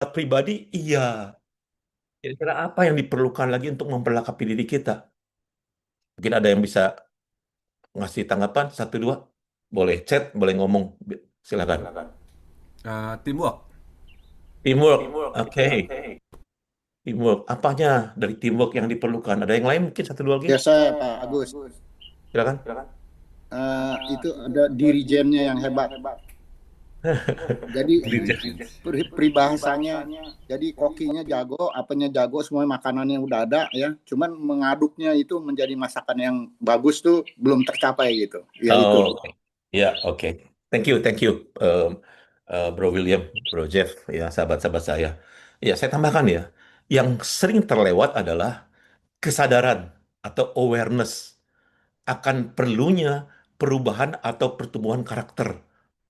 pribadi, iya. Kira-kira apa yang diperlukan lagi untuk memperlengkapi diri kita? Mungkin ada yang bisa ngasih tanggapan, satu, dua. Boleh chat, boleh ngomong. Silakan. Teamwork. Teamwork, oke. Teamwork. Apanya dari teamwork yang diperlukan? Ada yang lain mungkin satu dua lagi? Biasa Pak Agus, Silakan. itu ada dirijennya yang hebat. Jadi Dirjen. peribahasanya, jadi kokinya jago, apanya jago, semua makanannya udah ada ya. Cuman mengaduknya itu menjadi masakan yang bagus tuh belum tercapai gitu. Ya itu. Oh, oke. Ya, oke. Thank you, Bro William, Bro Jeff, ya sahabat-sahabat saya. Ya, saya tambahkan ya, yang sering terlewat adalah kesadaran atau awareness akan perlunya perubahan atau pertumbuhan karakter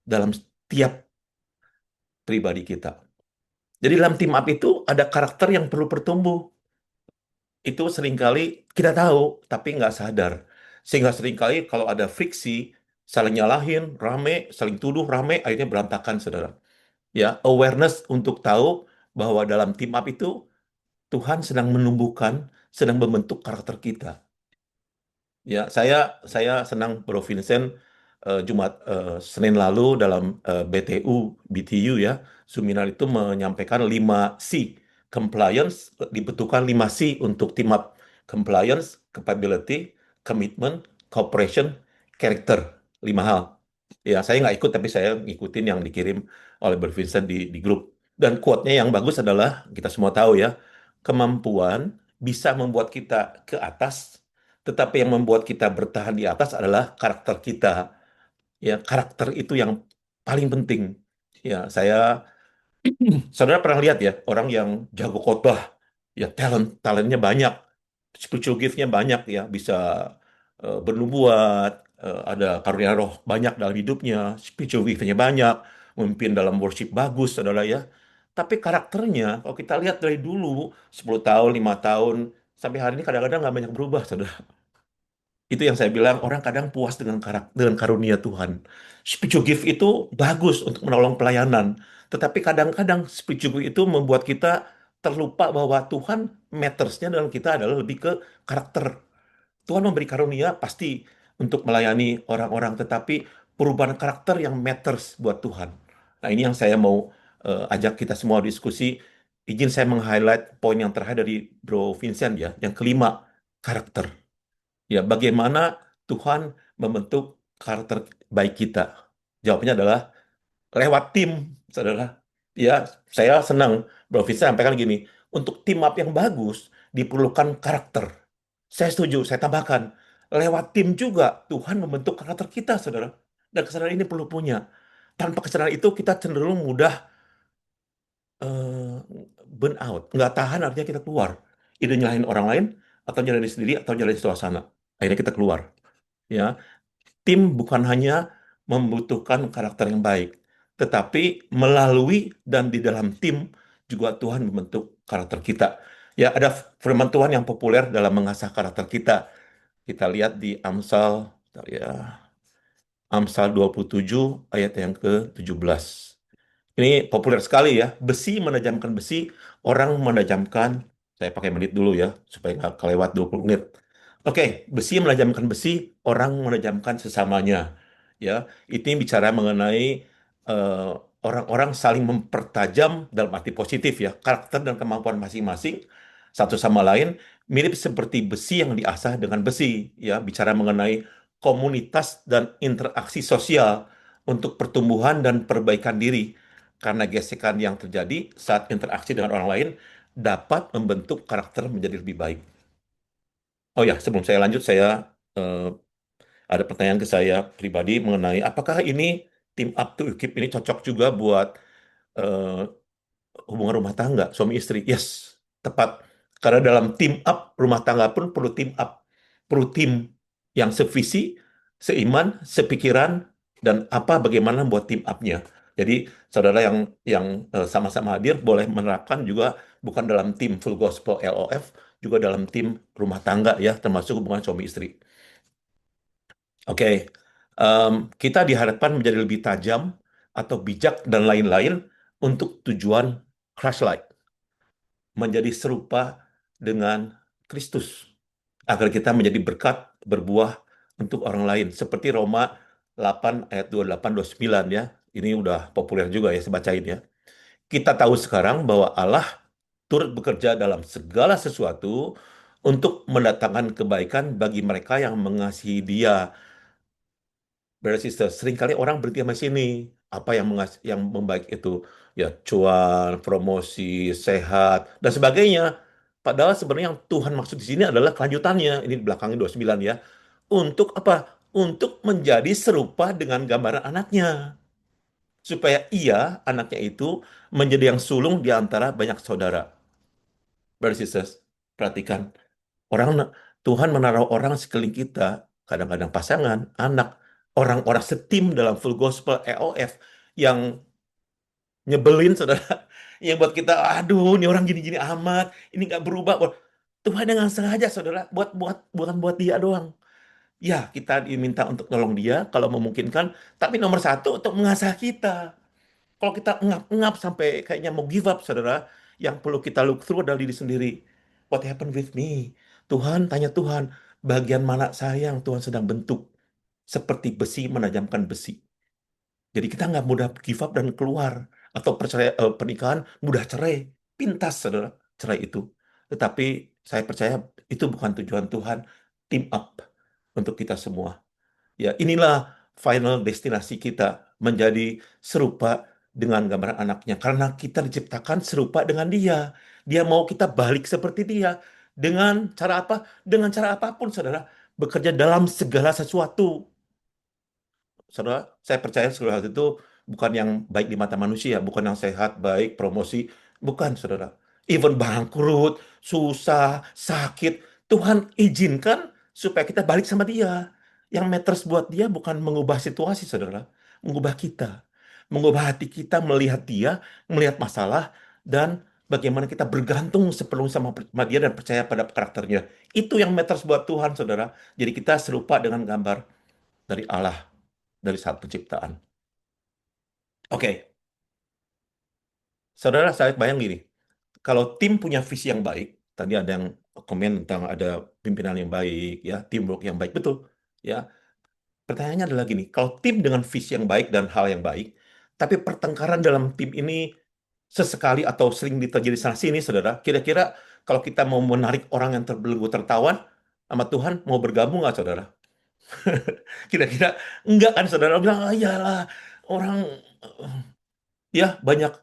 dalam setiap pribadi kita. Jadi dalam team up itu ada karakter yang perlu bertumbuh. Itu seringkali kita tahu, tapi nggak sadar. Sehingga seringkali kalau ada friksi, saling nyalahin, rame, saling tuduh, rame, akhirnya berantakan, saudara. Ya, awareness untuk tahu bahwa dalam team up itu Tuhan sedang menumbuhkan, sedang membentuk karakter kita. Ya, saya senang Bro Vincent Senin lalu dalam BTU ya, seminar itu menyampaikan 5 C compliance, dibutuhkan 5 C untuk team up: compliance, capability, commitment, cooperation, character, 5 hal. Ya, saya nggak ikut tapi saya ngikutin yang dikirim oleh Bro Vincent di grup. Dan quote-nya yang bagus adalah kita semua tahu ya, kemampuan bisa membuat kita ke atas, tetapi yang membuat kita bertahan di atas adalah karakter kita. Ya, karakter itu yang paling penting. Ya, saudara pernah lihat ya, orang yang jago khotbah, ya talentnya banyak, spiritual gift-nya banyak ya, bisa bernubuat, ada karunia roh banyak dalam hidupnya, spiritual gift-nya banyak, memimpin dalam worship bagus, saudara ya. Tapi karakternya, kalau kita lihat dari dulu, 10 tahun, 5 tahun, sampai hari ini kadang-kadang nggak banyak berubah, saudara. Itu yang saya bilang, orang kadang puas dengan dengan karunia Tuhan. Spiritual gift itu bagus untuk menolong pelayanan. Tetapi kadang-kadang spiritual gift itu membuat kita terlupa bahwa Tuhan mattersnya dalam kita adalah lebih ke karakter. Tuhan memberi karunia pasti untuk melayani orang-orang, tetapi perubahan karakter yang matters buat Tuhan. Nah, ini yang saya mau ajak kita semua diskusi. Izin saya meng-highlight poin yang terakhir dari Bro Vincent ya. Yang kelima, karakter. Ya, bagaimana Tuhan membentuk karakter baik kita? Jawabnya adalah lewat tim, saudara. Ya, saya senang Bro Visa sampaikan gini, untuk tim up yang bagus diperlukan karakter. Saya setuju, saya tambahkan. Lewat tim juga Tuhan membentuk karakter kita, saudara. Dan kesadaran ini perlu punya. Tanpa kesadaran itu kita cenderung mudah eh, burn out. Nggak tahan artinya kita keluar. Ide nyalahin orang lain, atau nyalahin diri sendiri, atau nyalahin suasana. Akhirnya kita keluar. Ya, tim bukan hanya membutuhkan karakter yang baik, tetapi melalui dan di dalam tim juga Tuhan membentuk karakter kita. Ya, ada firman Tuhan yang populer dalam mengasah karakter kita. Kita lihat di Amsal, bentar ya, Amsal 27 ayat yang ke-17. Ini populer sekali ya. Besi menajamkan besi, orang menajamkan, saya pakai menit dulu ya, supaya nggak kelewat 20 menit. Oke, besi menajamkan besi, orang menajamkan sesamanya. Ya, ini bicara mengenai eh, orang-orang saling mempertajam dalam arti positif ya, karakter dan kemampuan masing-masing satu sama lain, mirip seperti besi yang diasah dengan besi. Ya, bicara mengenai komunitas dan interaksi sosial untuk pertumbuhan dan perbaikan diri, karena gesekan yang terjadi saat interaksi dengan orang lain dapat membentuk karakter menjadi lebih baik. Oh ya, sebelum saya lanjut, saya eh, ada pertanyaan ke saya pribadi mengenai apakah ini team up to equip ini cocok juga buat eh, hubungan rumah tangga, suami istri. Yes, tepat. Karena dalam team up, rumah tangga pun perlu team up. Perlu tim yang sevisi, seiman, sepikiran, dan bagaimana buat team up-nya. Jadi, saudara yang sama-sama hadir boleh menerapkan juga bukan dalam tim Full Gospel LOF, juga dalam tim rumah tangga ya, termasuk hubungan suami istri. Oke, Em, kita diharapkan menjadi lebih tajam atau bijak dan lain-lain untuk tujuan Christ-like, menjadi serupa dengan Kristus, agar kita menjadi berkat, berbuah untuk orang lain. Seperti Roma 8 ayat 28 29 ya. Ini udah populer juga ya, saya bacain ya. Kita tahu sekarang bahwa Allah turut bekerja dalam segala sesuatu untuk mendatangkan kebaikan bagi mereka yang mengasihi Dia. Brother sister, seringkali orang berhenti sampai sini. Apa yang membaik itu? Ya, cuan, promosi, sehat, dan sebagainya. Padahal sebenarnya yang Tuhan maksud di sini adalah kelanjutannya. Ini di belakangnya 29 ya. Untuk apa? Untuk menjadi serupa dengan gambaran anaknya. Supaya ia, anaknya itu, menjadi yang sulung di antara banyak saudara. Brother sisters, perhatikan. Orang Tuhan menaruh orang sekeliling kita, kadang-kadang pasangan, anak, orang-orang setim dalam full gospel EOF yang nyebelin, saudara, yang buat kita, aduh, ini orang gini-gini amat, ini nggak berubah. Tuhan yang sengaja, saudara, bukan buat dia doang. Ya, kita diminta untuk nolong dia kalau memungkinkan, tapi nomor satu untuk mengasah kita. Kalau kita ngap-ngap sampai kayaknya mau give up, saudara, yang perlu kita look through adalah diri sendiri. What happened with me? Tuhan, tanya Tuhan, bagian mana saya yang Tuhan sedang bentuk? Seperti besi menajamkan besi. Jadi kita nggak mudah give up dan keluar. Atau pernikahan mudah cerai. Pintas, saudara, cerai itu. Tetapi saya percaya itu bukan tujuan Tuhan. Team up untuk kita semua. Ya, inilah final destinasi kita menjadi serupa dengan gambaran anaknya. Karena kita diciptakan serupa dengan dia. Dia mau kita balik seperti dia. Dengan cara apa? Dengan cara apapun, saudara. Bekerja dalam segala sesuatu. Saudara, saya percaya segala hal itu bukan yang baik di mata manusia, bukan yang sehat, baik, promosi, bukan, saudara. Even bangkrut, susah, sakit, Tuhan izinkan supaya kita balik sama Dia. Yang matters buat Dia bukan mengubah situasi, saudara, mengubah kita, mengubah hati kita melihat Dia, melihat masalah, dan bagaimana kita bergantung sepenuhnya sama Dia dan percaya pada karakternya. Itu yang matters buat Tuhan, saudara. Jadi kita serupa dengan gambar dari Allah dari saat penciptaan. Oke, saudara, saya bayang gini, kalau tim punya visi yang baik, tadi ada yang komen tentang ada pimpinan yang baik, ya, teamwork yang baik, betul, ya. Pertanyaannya adalah gini, kalau tim dengan visi yang baik dan hal yang baik, tapi pertengkaran dalam tim ini sesekali atau sering terjadi sana sini, saudara, kira-kira kalau kita mau menarik orang yang terbelenggu tertawan sama Tuhan, mau bergabung nggak, saudara? Kira-kira enggak kan, saudara bilang, ah, iyalah, orang ya banyak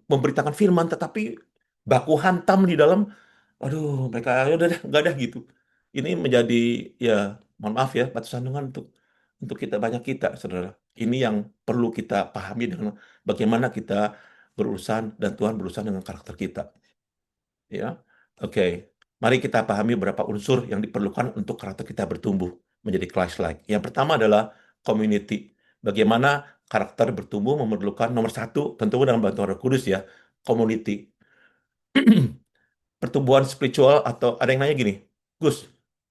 memberitakan firman tetapi baku hantam di dalam, aduh, mereka "Ya udah deh nggak ada gitu." Ini menjadi, ya, mohon maaf ya, batu sandungan untuk kita, banyak kita, saudara. Ini yang perlu kita pahami dengan bagaimana kita berurusan dan Tuhan berurusan dengan karakter kita, ya. Oke, mari kita pahami beberapa unsur yang diperlukan untuk karakter kita bertumbuh menjadi Christ-like. Yang pertama adalah community. Bagaimana karakter bertumbuh memerlukan nomor satu, tentu dengan bantuan Roh Kudus ya, community. Pertumbuhan spiritual, atau ada yang nanya gini, Gus,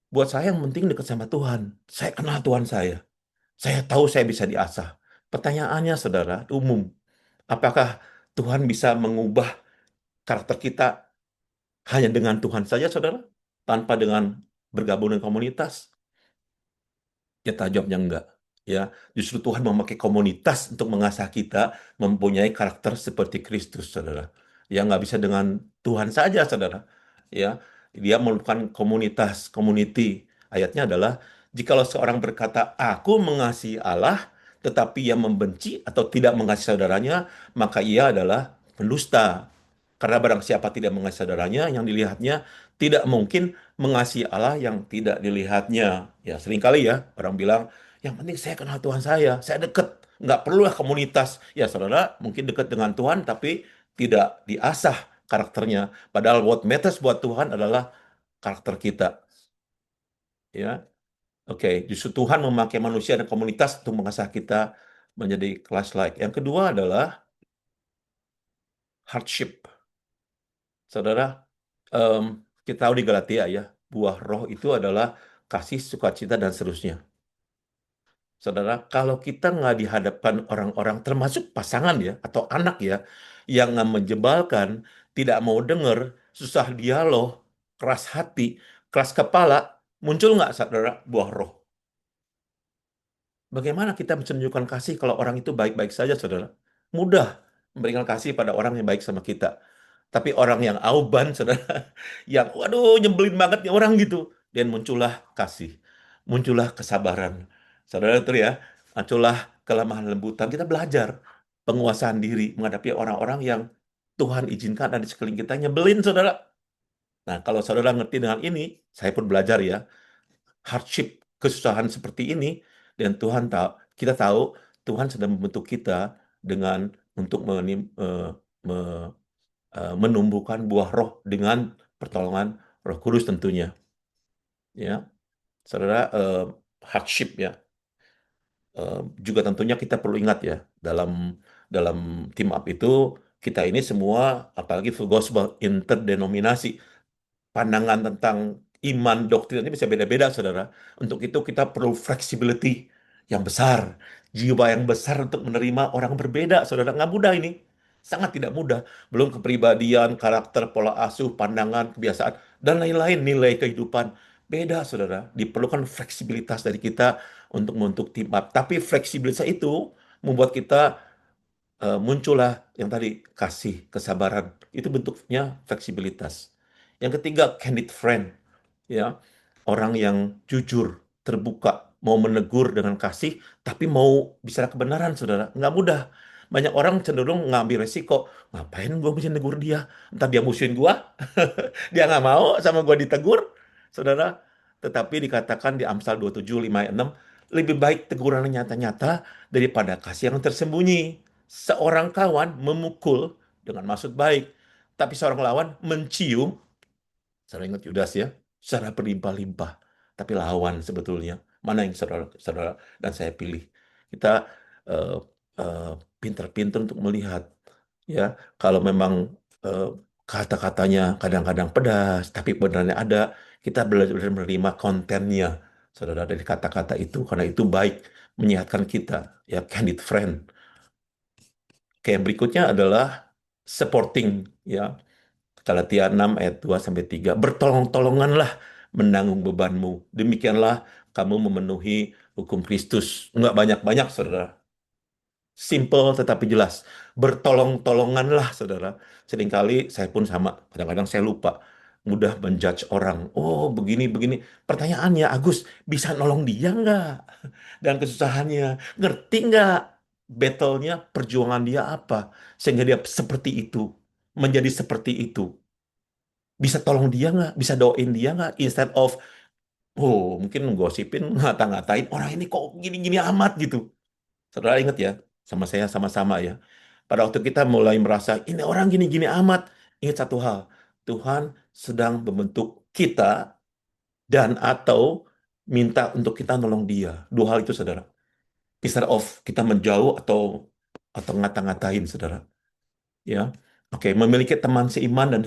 buat saya yang penting dekat sama Tuhan. Saya kenal Tuhan saya. Saya tahu saya bisa diasah. Pertanyaannya, saudara, umum. Apakah Tuhan bisa mengubah karakter kita hanya dengan Tuhan saja, saudara? Tanpa dengan bergabung dengan komunitas? Ya, jawabnya enggak. Ya, justru Tuhan memakai komunitas untuk mengasah kita mempunyai karakter seperti Kristus, saudara. Ya, nggak bisa dengan Tuhan saja, saudara. Ya, dia memerlukan komunitas, community. Ayatnya adalah, jikalau seorang berkata, aku mengasihi Allah, tetapi ia membenci atau tidak mengasihi saudaranya, maka ia adalah pendusta. Karena barang siapa tidak mengasihi saudaranya, yang dilihatnya, tidak mungkin mengasihi Allah yang tidak dilihatnya. Ya, seringkali ya, orang bilang, yang penting saya kenal Tuhan saya deket. Nggak perlulah komunitas. Ya, saudara, mungkin dekat dengan Tuhan, tapi tidak diasah karakternya. Padahal what matters buat Tuhan adalah karakter kita. Ya, oke. Justru Tuhan memakai manusia dan komunitas untuk mengasah kita menjadi Christ-like. Yang kedua adalah hardship. Saudara, em, kita tahu di Galatia ya, buah roh itu adalah kasih, sukacita, dan seterusnya. Saudara, kalau kita nggak dihadapkan orang-orang, termasuk pasangan ya, atau anak ya, yang nggak menjebalkan, tidak mau dengar, susah dialog, keras hati, keras kepala, muncul nggak, saudara, buah roh? Bagaimana kita bisa menunjukkan kasih kalau orang itu baik-baik saja, saudara? Mudah memberikan kasih pada orang yang baik sama kita. Tapi orang yang auban, saudara, yang waduh nyebelin banget nih orang gitu, dan muncullah kasih, muncullah kesabaran, saudara itu ya, muncullah kelemahan lembutan. Kita belajar penguasaan diri menghadapi orang-orang yang Tuhan izinkan ada di sekeliling kita nyebelin, saudara. Nah, kalau saudara ngerti dengan ini, saya pun belajar ya, hardship, kesusahan seperti ini, dan Tuhan tahu, kita tahu Tuhan sedang membentuk kita dengan untuk menumbuhkan buah roh dengan pertolongan Roh Kudus tentunya, ya, saudara. Hardship ya. Juga tentunya kita perlu ingat ya, dalam dalam team up itu, kita ini semua, apalagi full gospel interdenominasi, pandangan tentang iman doktrin ini bisa beda-beda, saudara. Untuk itu kita perlu flexibility yang besar, jiwa yang besar untuk menerima orang berbeda, saudara. Nggak mudah ini, sangat tidak mudah. Belum kepribadian, karakter, pola asuh, pandangan, kebiasaan, dan lain-lain nilai kehidupan. Beda, saudara. Diperlukan fleksibilitas dari kita untuk membentuk tim up. Tapi fleksibilitas itu membuat kita muncullah yang tadi, kasih, kesabaran. Itu bentuknya fleksibilitas. Yang ketiga, candid friend, ya, orang yang jujur, terbuka, mau menegur dengan kasih, tapi mau bicara kebenaran, saudara. Nggak mudah. Banyak orang cenderung ngambil resiko. Ngapain gue mesti negur dia? Ntar dia musuhin gue, dia nggak mau sama gue ditegur, saudara. Tetapi dikatakan di Amsal 27:5-6, lebih baik teguran yang nyata-nyata daripada kasih yang tersembunyi. Seorang kawan memukul dengan maksud baik, tapi seorang lawan mencium, saya ingat Yudas ya, secara berlimpah-limpah. Tapi lawan sebetulnya. Mana yang saudara, saudara dan saya pilih? Kita eh, eh, pintar-pintar untuk melihat, ya, kalau memang eh, kata-katanya kadang-kadang pedas, tapi benar-benarnya ada, kita belajar menerima kontennya, saudara, dari kata-kata itu, karena itu baik, menyehatkan kita, ya, candid friend. Oke, yang berikutnya adalah supporting, ya. Galatia 6:2-3. Bertolong-tolonganlah menanggung bebanmu. Demikianlah kamu memenuhi hukum Kristus. Enggak banyak-banyak, saudara. Simple tetapi jelas. Bertolong-tolonganlah, saudara. Seringkali saya pun sama. Kadang-kadang saya lupa. Mudah menjudge orang. Oh, begini-begini. Pertanyaannya, Agus, bisa nolong dia nggak? Dan kesusahannya. Ngerti nggak battle-nya, perjuangan dia apa? Sehingga dia seperti itu. Menjadi seperti itu. Bisa tolong dia nggak? Bisa doain dia nggak? Instead of, oh, mungkin gosipin, ngata-ngatain, orang ini kok gini-gini amat gitu. Saudara ingat ya, sama saya sama-sama ya. Pada waktu kita mulai merasa, ini orang gini-gini amat, ingat satu hal. Tuhan sedang membentuk kita dan atau minta untuk kita nolong dia. Dua hal itu, saudara. Instead of kita menjauh atau ngata-ngatain, saudara. Ya, oke. Memiliki teman seiman dan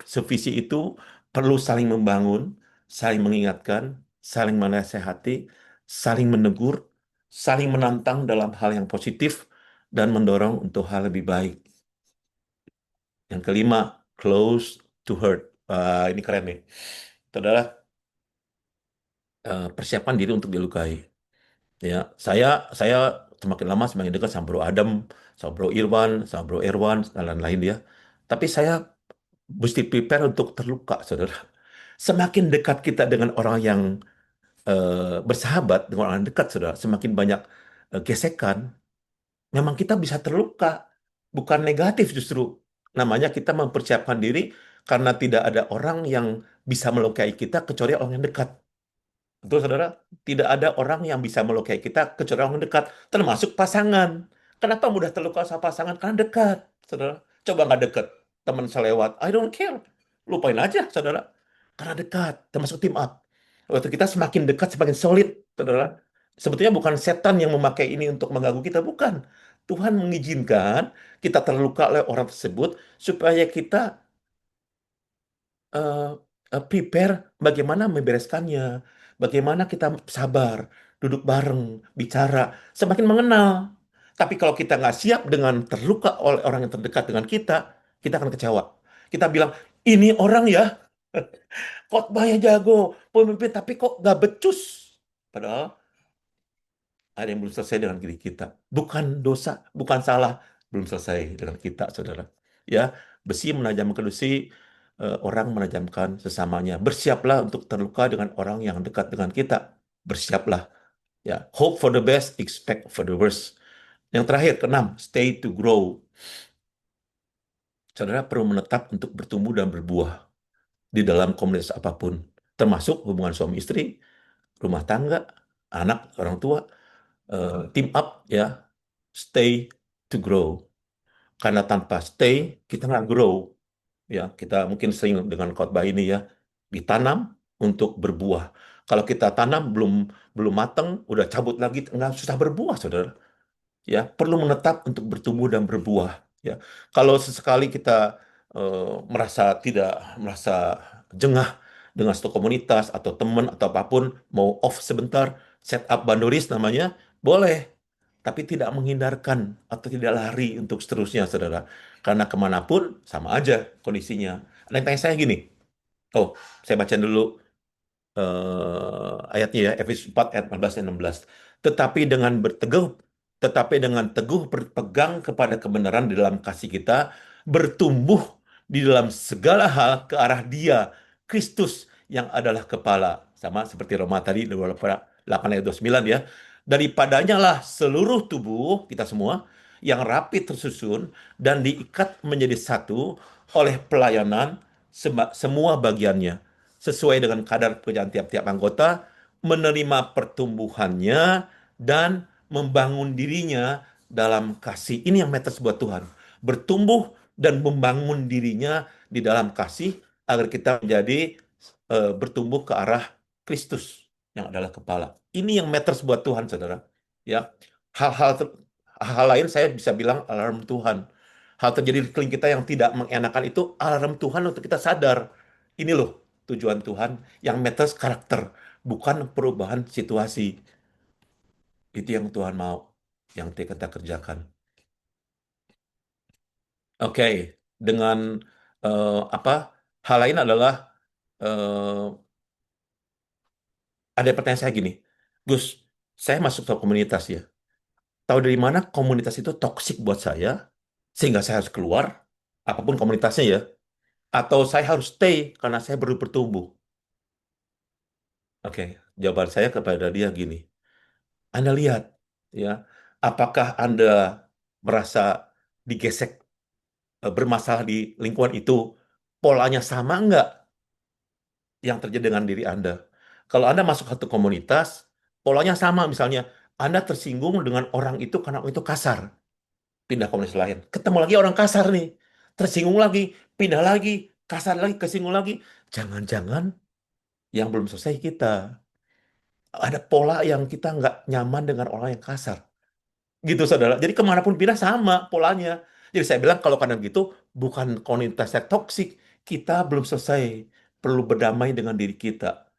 sevisi itu perlu saling membangun, saling mengingatkan, saling menasehati, saling menegur, saling menantang dalam hal yang positif, dan mendorong untuk hal lebih baik. Yang kelima, close to hurt. Wah, ini keren nih. Saudara, persiapan diri untuk dilukai. Ya, saya semakin lama semakin dekat sama Bro Adam, sama Bro Irwan, sama Bro Erwan, dan lain-lain dia. Tapi saya mesti prepare untuk terluka, saudara. Semakin dekat kita dengan orang yang bersahabat, dengan orang yang dekat, saudara, semakin banyak gesekan, memang kita bisa terluka. Bukan negatif justru. Namanya kita mempersiapkan diri karena tidak ada orang yang bisa melukai kita kecuali orang yang dekat. Betul, saudara? Tidak ada orang yang bisa melukai kita kecuali orang dekat, termasuk pasangan. Kenapa mudah terluka sama pasangan? Karena dekat, saudara. Coba nggak dekat, teman selewat, I don't care. Lupain aja, saudara. Karena dekat, termasuk team up. Waktu kita semakin dekat, semakin solid, saudara. Sebetulnya bukan setan yang memakai ini untuk mengganggu kita, bukan. Tuhan mengizinkan kita terluka oleh orang tersebut supaya kita eh, prepare bagaimana membereskannya, bagaimana kita sabar, duduk bareng, bicara, semakin mengenal. Tapi kalau kita nggak siap dengan terluka oleh orang yang terdekat dengan kita akan kecewa. Kita bilang, ini orang ya, khotbahnya jago, pemimpin, tapi kok nggak becus. Padahal ada yang belum selesai dengan diri kita. Bukan dosa, bukan salah, belum selesai dengan kita, saudara. Ya, besi menajamkan besi, orang menajamkan sesamanya. Bersiaplah untuk terluka dengan orang yang dekat dengan kita. Bersiaplah. Ya, hope for the best, expect for the worst. Yang terakhir, keenam, stay to grow. Saudara perlu menetap untuk bertumbuh dan berbuah di dalam komunitas apapun, termasuk hubungan suami istri, rumah tangga, anak, orang tua, team up, ya, stay to grow. Karena tanpa stay, kita nggak grow. Ya, kita mungkin sering dengan khotbah ini ya, ditanam untuk berbuah. Kalau kita tanam belum belum matang, udah cabut lagi, nggak susah berbuah, saudara. Ya, perlu menetap untuk bertumbuh dan berbuah. Ya, kalau sesekali kita merasa tidak merasa jengah dengan satu komunitas atau teman atau apapun, mau off sebentar, set up boundaries namanya, boleh. Tapi tidak menghindarkan atau tidak lari untuk seterusnya, saudara. Karena kemanapun sama aja kondisinya. Ada yang tanya saya gini, oh, saya baca dulu ayatnya ya, Efesus 4 ayat 14 dan 16. Tetapi dengan berteguh, tetapi dengan teguh berpegang kepada kebenaran di dalam kasih kita, bertumbuh di dalam segala hal ke arah Dia, Kristus yang adalah kepala. Sama seperti Roma tadi 8 ayat 29 ya. Daripadanya lah seluruh tubuh kita semua yang rapi tersusun dan diikat menjadi satu oleh pelayanan semua bagiannya sesuai dengan kadar pekerjaan tiap-tiap anggota, menerima pertumbuhannya, dan membangun dirinya dalam kasih. Ini yang matters buat Tuhan. Bertumbuh dan membangun dirinya di dalam kasih agar kita menjadi bertumbuh ke arah Kristus yang adalah kepala. Ini yang matters buat Tuhan, saudara. Ya, hal-hal hal lain saya bisa bilang alarm Tuhan. Hal terjadi di sekeliling kita yang tidak mengenakan itu alarm Tuhan untuk kita sadar. Ini loh tujuan Tuhan yang matters karakter, bukan perubahan situasi. Itu yang Tuhan mau, yang kita kerjakan. Oke, dengan apa? Hal lain adalah eh, ada pertanyaan saya gini, Gus, saya masuk ke komunitas ya. Tahu dari mana komunitas itu toksik buat saya, sehingga saya harus keluar, apapun komunitasnya ya, atau saya harus stay karena saya perlu bertumbuh. Oke, jawaban saya kepada dia gini. Anda lihat, ya, apakah Anda merasa digesek, bermasalah di lingkungan itu, polanya sama nggak yang terjadi dengan diri Anda? Kalau Anda masuk satu komunitas, polanya sama, misalnya Anda tersinggung dengan orang itu karena orang itu kasar, pindah komunitas lain, ketemu lagi orang kasar nih, tersinggung lagi, pindah lagi, kasar lagi, kesinggung lagi. Jangan-jangan yang belum selesai kita. Ada pola yang kita nggak nyaman dengan orang yang kasar. Gitu, saudara. Jadi kemanapun pindah sama polanya. Jadi saya bilang kalau kadang gitu, bukan komunitas yang toksik. Kita belum selesai. Perlu berdamai dengan diri kita.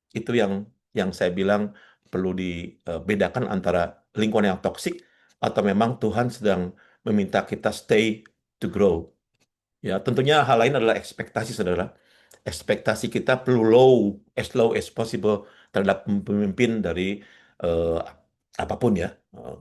Itu yang saya bilang perlu dibedakan antara lingkungan yang toksik atau memang Tuhan sedang meminta kita stay to grow. Ya, tentunya hal lain adalah ekspektasi, saudara. Ekspektasi kita perlu low as possible terhadap pemimpin dari eh, apapun ya.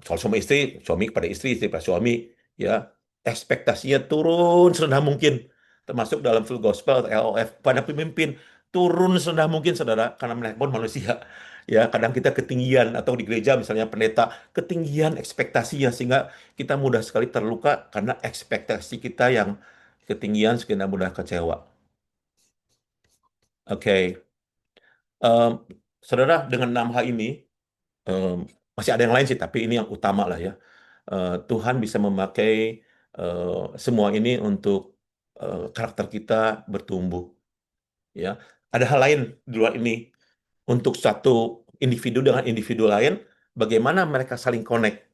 Soal suami istri, suami kepada istri, istri pada suami, ya. Ekspektasinya turun serendah mungkin, termasuk dalam full gospel atau LOF pada pemimpin turun serendah mungkin, saudara, karena mereka pun manusia. Ya, kadang kita ketinggian atau di gereja misalnya pendeta ketinggian ekspektasinya sehingga kita mudah sekali terluka karena ekspektasi kita yang ketinggian sehingga mudah kecewa. Oke. Em, Saudara, dengan 6 hal ini, em, masih ada yang lain sih, tapi ini yang utama lah ya. Tuhan bisa memakai semua ini untuk karakter kita bertumbuh. Ya, ada hal lain di luar ini untuk satu individu dengan individu lain, bagaimana mereka saling connect?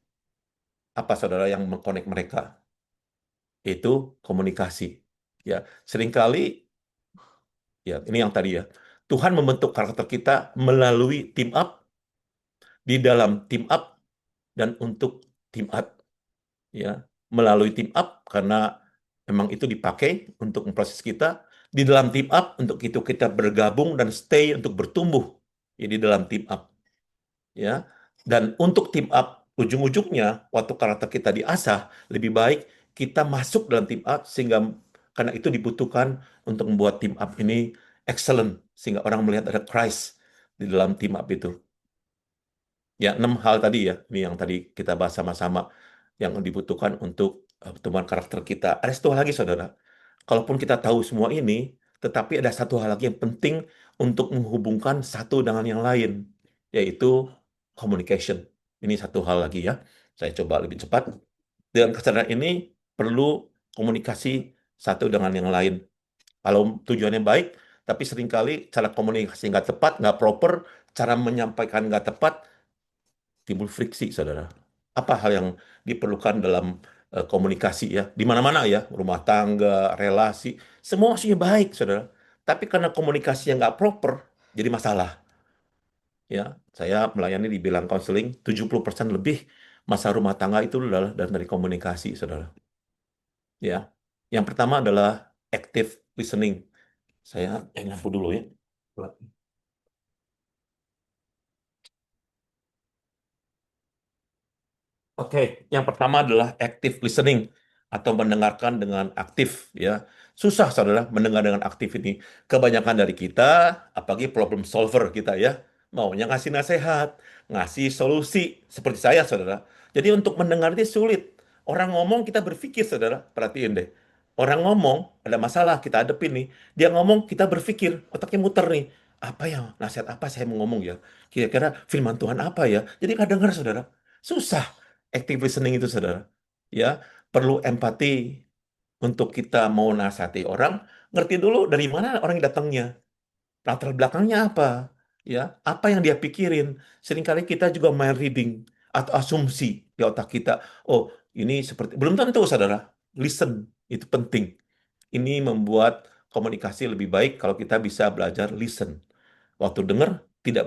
Apa saudara yang mengconnect mereka? Itu komunikasi. Ya, seringkali ya ini yang tadi ya. Tuhan membentuk karakter kita melalui team up di dalam team up dan untuk team up, ya. Melalui team up karena memang itu dipakai untuk memproses kita, di dalam team up untuk itu kita bergabung dan stay untuk bertumbuh, ya, di dalam team up, ya. Dan untuk team up ujung-ujungnya waktu karakter kita diasah, lebih baik kita masuk dalam team up sehingga karena itu dibutuhkan untuk membuat team up ini excellent sehingga orang melihat ada Christ di dalam team up itu. Ya, 6 hal tadi ya, ini yang tadi kita bahas sama-sama yang dibutuhkan untuk pertumbuhan karakter kita. Ada satu hal lagi, saudara. Kalaupun kita tahu semua ini, tetapi ada satu hal lagi yang penting untuk menghubungkan satu dengan yang lain, yaitu communication. Ini satu hal lagi ya. Saya coba lebih cepat. Dengan kesadaran ini perlu komunikasi satu dengan yang lain. Kalau tujuannya baik, tapi seringkali cara komunikasi nggak tepat, nggak proper, cara menyampaikan nggak tepat, timbul friksi, saudara. Apa hal yang diperlukan dalam komunikasi ya? Di mana-mana ya, rumah tangga, relasi, semua maksudnya baik, saudara. Tapi karena komunikasinya nggak proper, jadi masalah. Ya, saya melayani di bidang konseling, 70% lebih masa rumah tangga itu adalah dari komunikasi, saudara. Ya, yang pertama adalah active listening. Saya nyapu dulu ya. Oke, yang pertama adalah active listening atau mendengarkan dengan aktif ya. Susah saudara mendengar dengan aktif ini. Kebanyakan dari kita, apalagi problem solver kita ya, maunya ngasih nasihat, ngasih solusi seperti saya saudara. Jadi untuk mendengar itu sulit. Orang ngomong kita berpikir saudara, perhatiin deh. Orang ngomong ada masalah kita hadepin nih. Dia ngomong kita berpikir, otaknya muter nih. Apa ya nasihat apa saya mau ngomong ya? Kira-kira firman Tuhan apa ya? Jadi nggak dengar saudara. Susah active listening itu, saudara. Ya, perlu empati untuk kita mau nasihati orang, ngerti dulu dari mana orang yang datangnya, latar belakangnya apa, ya, apa yang dia pikirin. Seringkali kita juga main reading atau asumsi di otak kita. Oh, ini seperti belum tentu, saudara. Listen itu penting. Ini membuat komunikasi lebih baik kalau kita bisa belajar listen. Waktu dengar tidak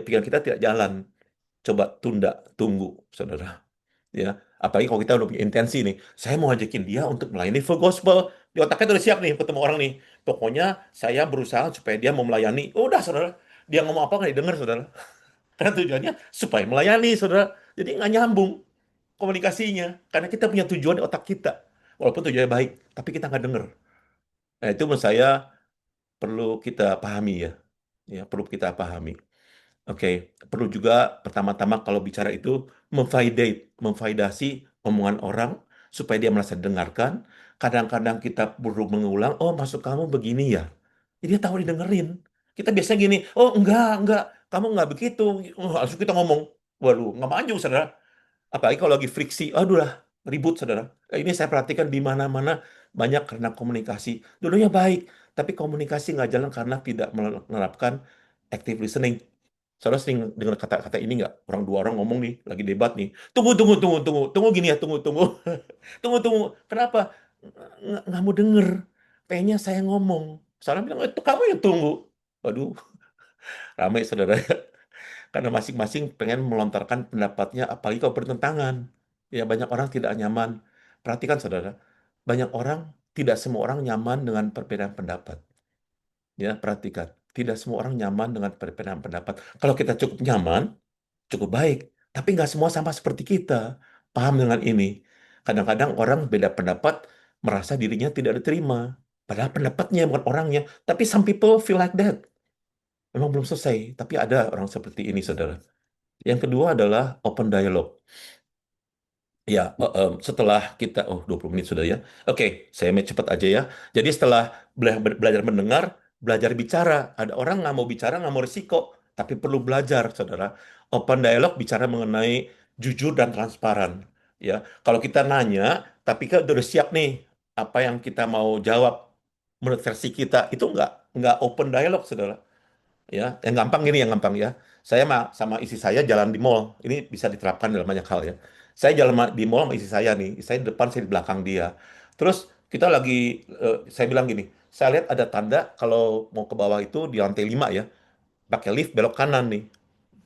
pikiran kita tidak jalan. Coba tunda, tunggu, saudara, ya. Apalagi kalau kita udah punya intensi nih, saya mau ajakin dia untuk melayani full gospel, di otaknya udah siap nih ketemu orang nih, pokoknya saya berusaha supaya dia mau melayani. Udah saudara, dia ngomong apa nggak didengar saudara, karena tujuannya supaya melayani saudara, jadi nggak nyambung komunikasinya karena kita punya tujuan di otak kita, walaupun tujuannya baik tapi kita nggak denger. Nah itu menurut saya perlu kita pahami ya, ya perlu kita pahami. Oke, perlu juga pertama-tama kalau bicara itu memvalidasi omongan orang supaya dia merasa didengarkan. Kadang-kadang kita perlu mengulang, oh maksud kamu begini ya. Jadi dia tahu didengerin. Kita biasanya gini, oh enggak, kamu enggak begitu. Oh, langsung kita ngomong, waduh, nggak maju, saudara. Apalagi kalau lagi friksi, aduh lah, ribut, saudara. Ini saya perhatikan di mana-mana banyak karena komunikasi. Dulunya baik, tapi komunikasi nggak jalan karena tidak menerapkan active listening. Saudara sering dengar kata-kata ini nggak? Dua orang ngomong nih, lagi debat nih. Tunggu gini ya, tunggu. Tunggu. Kenapa? Nggak mau denger. Pengennya saya ngomong. Saudara bilang, itu kamu yang tunggu. Waduh, ramai saudara. Karena masing-masing pengen melontarkan pendapatnya, apalagi kalau bertentangan. Ya, banyak orang tidak nyaman. Perhatikan saudara, banyak orang, tidak semua orang nyaman dengan perbedaan pendapat. Ya, perhatikan. Tidak semua orang nyaman dengan perbedaan pendapat. Kalau kita cukup nyaman, cukup baik. Tapi nggak semua sama seperti kita. Paham dengan ini. Kadang-kadang orang beda pendapat, merasa dirinya tidak diterima. Padahal pendapatnya bukan orangnya. Tapi some people feel like that. Memang belum selesai. Tapi ada orang seperti ini, saudara. Yang kedua adalah open dialogue. Ya, setelah kita, 20 menit sudah ya. Oke, saya mau cepat aja ya. Jadi setelah belajar mendengar, belajar bicara. Ada orang nggak mau bicara, nggak mau risiko, tapi perlu belajar, saudara. Open dialogue bicara mengenai jujur dan transparan. Ya, kalau kita nanya, tapi kan udah siap nih, apa yang kita mau jawab menurut versi kita, itu nggak open dialogue, saudara. Ya, yang gampang ya. Saya sama istri saya jalan di mall. Ini bisa diterapkan dalam banyak hal ya. Saya jalan di mall sama istri saya nih. Istri saya di depan, saya di belakang dia. Terus kita lagi, saya bilang gini, saya lihat ada tanda kalau mau ke bawah itu di lantai 5 ya, pakai lift belok kanan nih.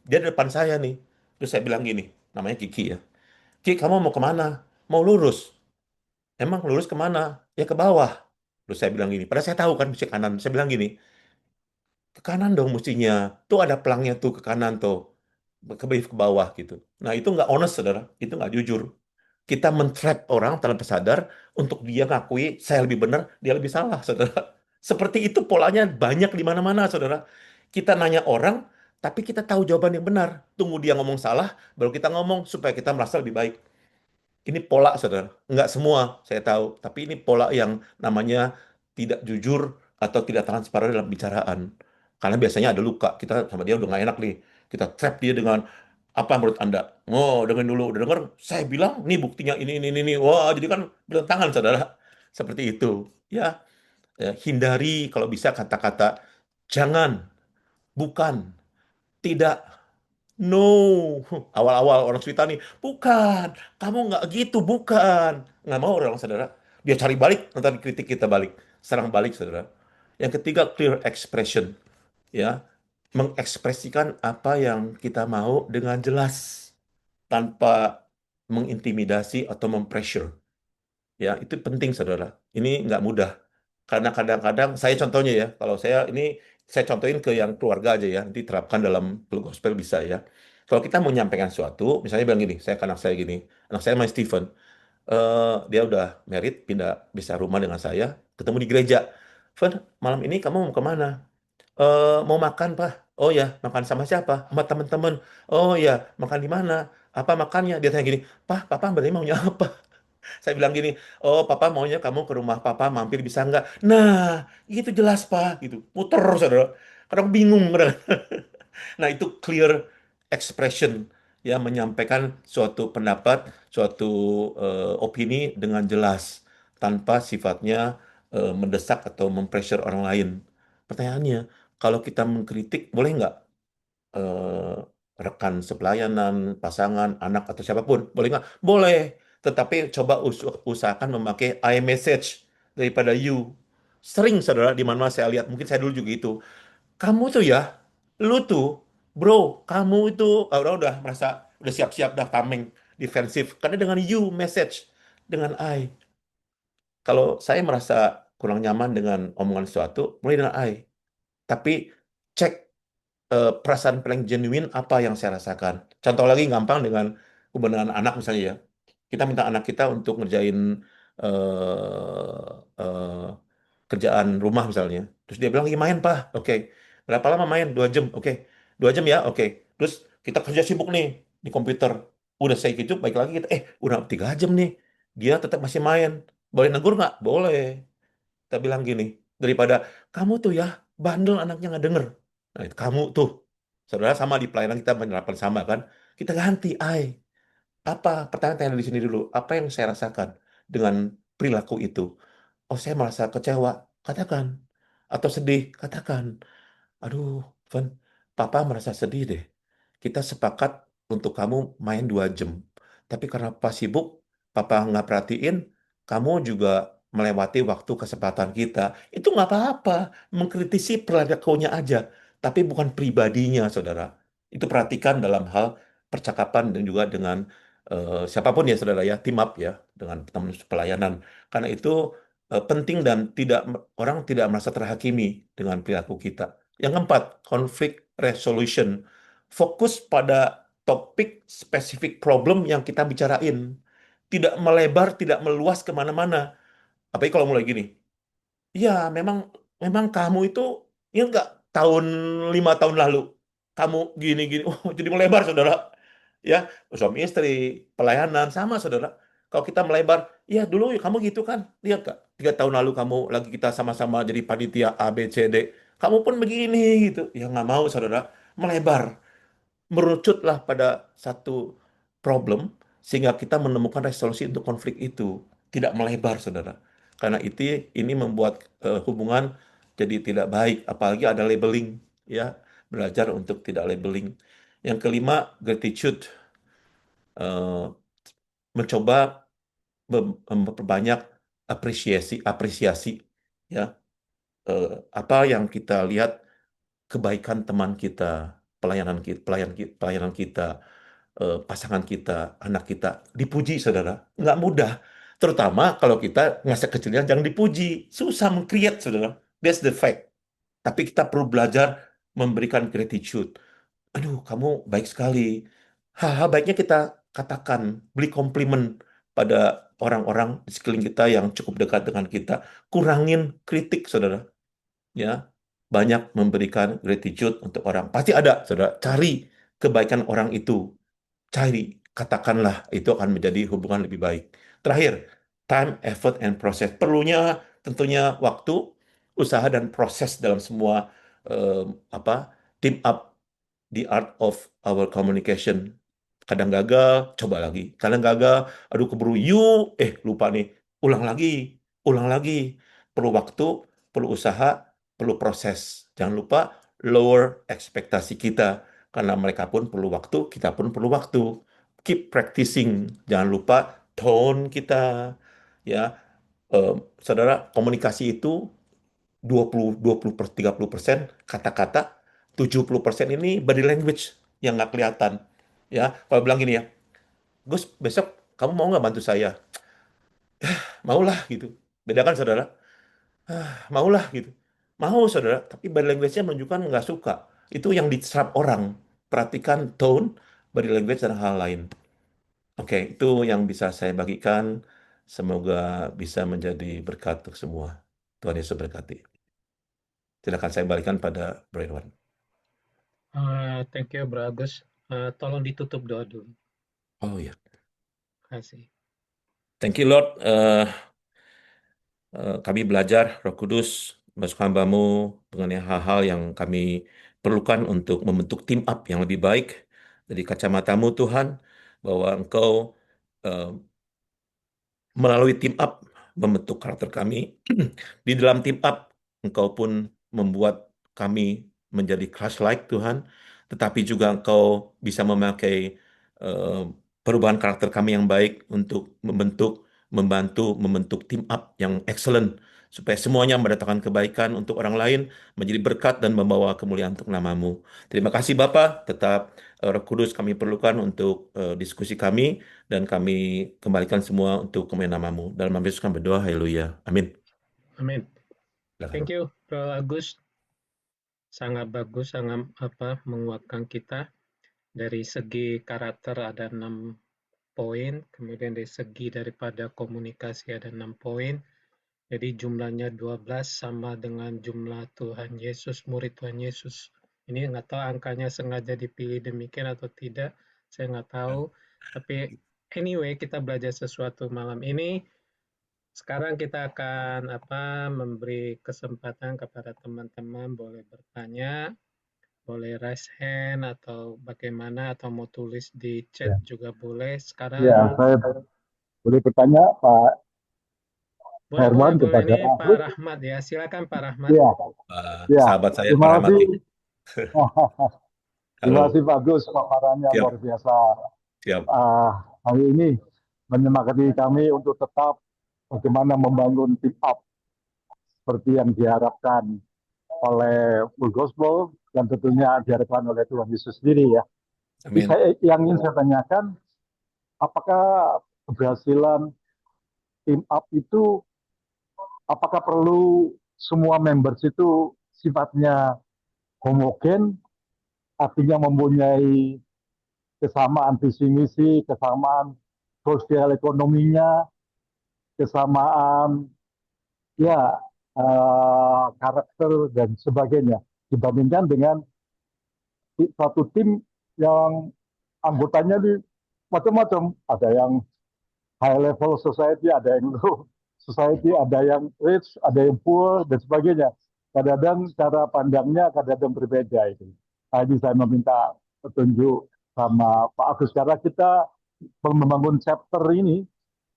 Dia di depan saya nih. Terus saya bilang gini, namanya Kiki ya. Ki, kamu mau kemana? Mau lurus. Emang lurus kemana? Ya ke bawah. Terus saya bilang gini, padahal saya tahu kan mesti kanan. Saya bilang gini, ke kanan dong mestinya. Tuh ada pelangnya tuh ke kanan tuh. Ke bawah gitu. Nah itu nggak honest, saudara. Itu nggak jujur. Kita mentrap orang tanpa sadar untuk dia ngakui saya lebih benar, dia lebih salah, saudara. Seperti itu polanya banyak di mana-mana, saudara. Kita nanya orang, tapi kita tahu jawaban yang benar. Tunggu dia ngomong salah, baru kita ngomong supaya kita merasa lebih baik. Ini pola, saudara. Nggak semua, saya tahu. Tapi ini pola yang namanya tidak jujur atau tidak transparan dalam bicaraan. Karena biasanya ada luka. Kita sama dia udah nggak enak nih. Kita trap dia dengan apa menurut Anda? Oh, dengar dulu. Udah dengar? Saya bilang, nih buktinya ini. Wah, jadi kan bertentangan, saudara. Seperti itu. Ya, hindari kalau bisa kata-kata jangan, bukan, tidak. No, awal-awal orang cerita nih, bukan, kamu nggak gitu, bukan. Nggak mau orang saudara. Dia cari balik, nanti kritik kita balik. Serang balik, saudara. Yang ketiga, clear expression. Ya, mengekspresikan apa yang kita mau dengan jelas. Tanpa mengintimidasi atau mempressure. Ya, itu penting, saudara. Ini nggak mudah. Karena kadang-kadang, saya contohnya ya, kalau saya ini, saya contohin ke yang keluarga aja ya, nanti terapkan dalam gospel bisa ya. Kalau kita mau menyampaikan sesuatu, misalnya bilang gini, saya ke anak saya gini, anak saya namanya Steven, dia udah married, pindah bisa rumah dengan saya, ketemu di gereja. Fen, malam ini kamu mau kemana? Mau makan, Pak. Oh ya, makan sama siapa? Sama teman-teman. Oh ya, makan di mana? Apa makannya? Dia tanya gini, Pak, Papa berarti maunya apa? Saya bilang gini, oh papa maunya kamu ke rumah papa mampir bisa nggak? Nah, itu jelas pak, gitu. Muter saudara. Kadang bingung, kadang. Nah itu clear expression, ya menyampaikan suatu pendapat, suatu opini dengan jelas, tanpa sifatnya mendesak atau mempressure orang lain. Pertanyaannya, kalau kita mengkritik, boleh nggak eh, rekan sepelayanan, pasangan, anak atau siapapun, boleh nggak? Boleh, tetapi coba usahakan memakai I message daripada you. Sering saudara di mana saya lihat, mungkin saya dulu juga itu. Kamu tuh ya, lu tuh, bro, kamu itu udah merasa udah siap-siap dah tameng defensif karena dengan you message dengan I. Kalau saya merasa kurang nyaman dengan omongan sesuatu, mulai dengan I. Tapi cek perasaan paling genuine apa yang saya rasakan. Contoh lagi gampang dengan hubungan anak misalnya ya. Kita minta anak kita untuk ngerjain eh, eh, kerjaan rumah misalnya. Terus dia bilang lagi main Pak. Oke. Berapa lama main? 2 jam. Oke. 2 jam ya. Oke. Terus kita kerja sibuk nih di komputer. Udah saya gitu, baik lagi kita. Udah 3 jam nih. Dia tetap masih main. Boleh negur nggak? Boleh. Kita bilang gini, daripada kamu tuh ya bandel anaknya nggak denger. Nah, itu kamu tuh. Saudara sama di pelayanan kita menerapkan sama kan? Kita ganti, apa pertanyaan tanya di sini dulu, apa yang saya rasakan dengan perilaku itu? Oh, saya merasa kecewa, katakan. Atau sedih, katakan. Aduh, Van, Papa merasa sedih deh. Kita sepakat untuk kamu main 2 jam. Tapi karena Papa sibuk, Papa nggak perhatiin, kamu juga melewati waktu kesempatan kita. Itu nggak apa-apa. Mengkritisi perilakunya aja. Tapi bukan pribadinya, saudara. Itu perhatikan dalam hal percakapan dan juga dengan siapapun ya, saudara ya. Team up ya, dengan teman pelayanan. Karena itu penting dan orang tidak merasa terhakimi dengan perilaku kita. Yang keempat, conflict resolution. Fokus pada topik spesifik problem yang kita bicarain. Tidak melebar, tidak meluas kemana-mana. Apalagi kalau mulai gini. Ya, memang memang kamu itu, ya enggak, 5 tahun lalu. Kamu gini-gini. Oh, jadi melebar, saudara. Ya, suami istri, pelayanan, sama, saudara. Kalau kita melebar, ya dulu ya kamu gitu kan. Lihat, Kak. 3 tahun lalu kamu lagi kita sama-sama jadi panitia A, B, C, D. Kamu pun begini, gitu. Ya nggak mau, saudara. Melebar merucutlah pada satu problem sehingga kita menemukan resolusi untuk konflik itu, tidak melebar saudara, karena ini membuat hubungan jadi tidak baik, apalagi ada labeling ya, belajar untuk tidak labeling. Yang kelima, gratitude. Eh, Mencoba memperbanyak apresiasi apresiasi ya. Eh, Apa yang kita lihat, kebaikan teman kita, pelayanan kita, pelayanan kita, pasangan kita, anak kita dipuji, saudara. Nggak mudah. Terutama kalau kita masa kecilnya jangan dipuji. Susah meng-create, saudara. That's the fact. Tapi kita perlu belajar memberikan gratitude. Aduh, kamu baik sekali. Hal-hal baiknya kita katakan, beri komplimen pada orang-orang di sekeliling kita yang cukup dekat dengan kita. Kurangin kritik, saudara. Ya, banyak memberikan gratitude untuk orang. Pasti ada, saudara. Cari kebaikan orang itu. Cari, katakanlah, itu akan menjadi hubungan lebih baik. Terakhir, time, effort, and process. Perlunya tentunya waktu, usaha, dan proses dalam semua team up the art of our communication. Kadang gagal, coba lagi. Kadang gagal, aduh keburu lupa nih. Ulang lagi. Perlu waktu, perlu usaha, perlu proses. Jangan lupa lower ekspektasi kita. Karena mereka pun perlu waktu, kita pun perlu waktu. Keep practicing. Jangan lupa tone kita. Ya, saudara, komunikasi itu 30% kata-kata, 70% ini body language yang nggak kelihatan. Ya, kalau bilang gini ya, Gus, besok kamu mau nggak bantu saya? Maulah gitu. Bedakan saudara, maulah gitu. Mau saudara, tapi body language-nya menunjukkan nggak suka. Itu yang diserap orang. Perhatikan tone, body language, dan hal lain. Oke, itu yang bisa saya bagikan. Semoga bisa menjadi berkat untuk semua. Tuhan Yesus berkati. Silakan saya balikan pada Bro Irwan. Thank you, Bro Agus. Tolong ditutup doa dulu. Oh ya. Terima kasih. Thank you Lord. Kami belajar Roh Kudus masuk hamba-Mu mengenai hal-hal yang kami perlukan untuk membentuk tim up yang lebih baik dari kacamata-Mu Tuhan, bahwa Engkau eh, melalui tim up membentuk karakter kami. Di dalam tim up, Engkau pun membuat kami menjadi Christ-like Tuhan, tetapi juga Engkau bisa memakai eh, perubahan karakter kami yang baik untuk membantu membentuk tim up yang excellent, supaya semuanya mendatangkan kebaikan untuk orang lain, menjadi berkat dan membawa kemuliaan untuk nama-Mu. Terima kasih Bapa, tetap Roh Kudus kami perlukan untuk diskusi kami, dan kami kembalikan semua untuk kemuliaan nama-Mu. Dalam nama Yesus kami berdoa, haleluya. Amin. Amin. Silakan. Thank you, Bro Agus. Sangat bagus, sangat menguatkan kita. Dari segi karakter ada 6 poin, kemudian dari segi daripada komunikasi ada 6 poin. Jadi jumlahnya 12 sama dengan jumlah Tuhan Yesus, murid Tuhan Yesus. Ini nggak tahu angkanya sengaja dipilih demikian atau tidak, saya nggak tahu. Tapi anyway, kita belajar sesuatu malam ini. Sekarang kita akan memberi kesempatan kepada teman-teman boleh bertanya, boleh raise hand atau bagaimana, atau mau tulis di chat juga boleh. Sekarang saya boleh bertanya Pak boleh Herman boleh kepada ini Pak Rahmat ya. Silakan Pak Rahmat. Sahabat saya Pak terima Rahmat. kasih. Terima Halo. kasih Pak Gus, paparannya Siap. luar biasa. Siap. Hari ini menyemangati kami untuk tetap bagaimana membangun tim up seperti yang diharapkan oleh Full Gospel dan tentunya diharapkan oleh Tuhan Yesus sendiri ya. Amin. Yang ingin saya tanyakan, apakah keberhasilan tim up itu, apakah perlu semua members itu sifatnya homogen, artinya mempunyai kesamaan visi misi, kesamaan sosial ekonominya, kesamaan karakter dan sebagainya, dibandingkan dengan satu tim yang anggotanya di macam-macam, ada yang high level society, ada yang low society, ada yang rich, ada yang poor, dan sebagainya. Kadang-kadang cara pandangnya kadang-kadang berbeda itu. Tadi saya meminta petunjuk sama Pak Agus, karena kita membangun chapter ini,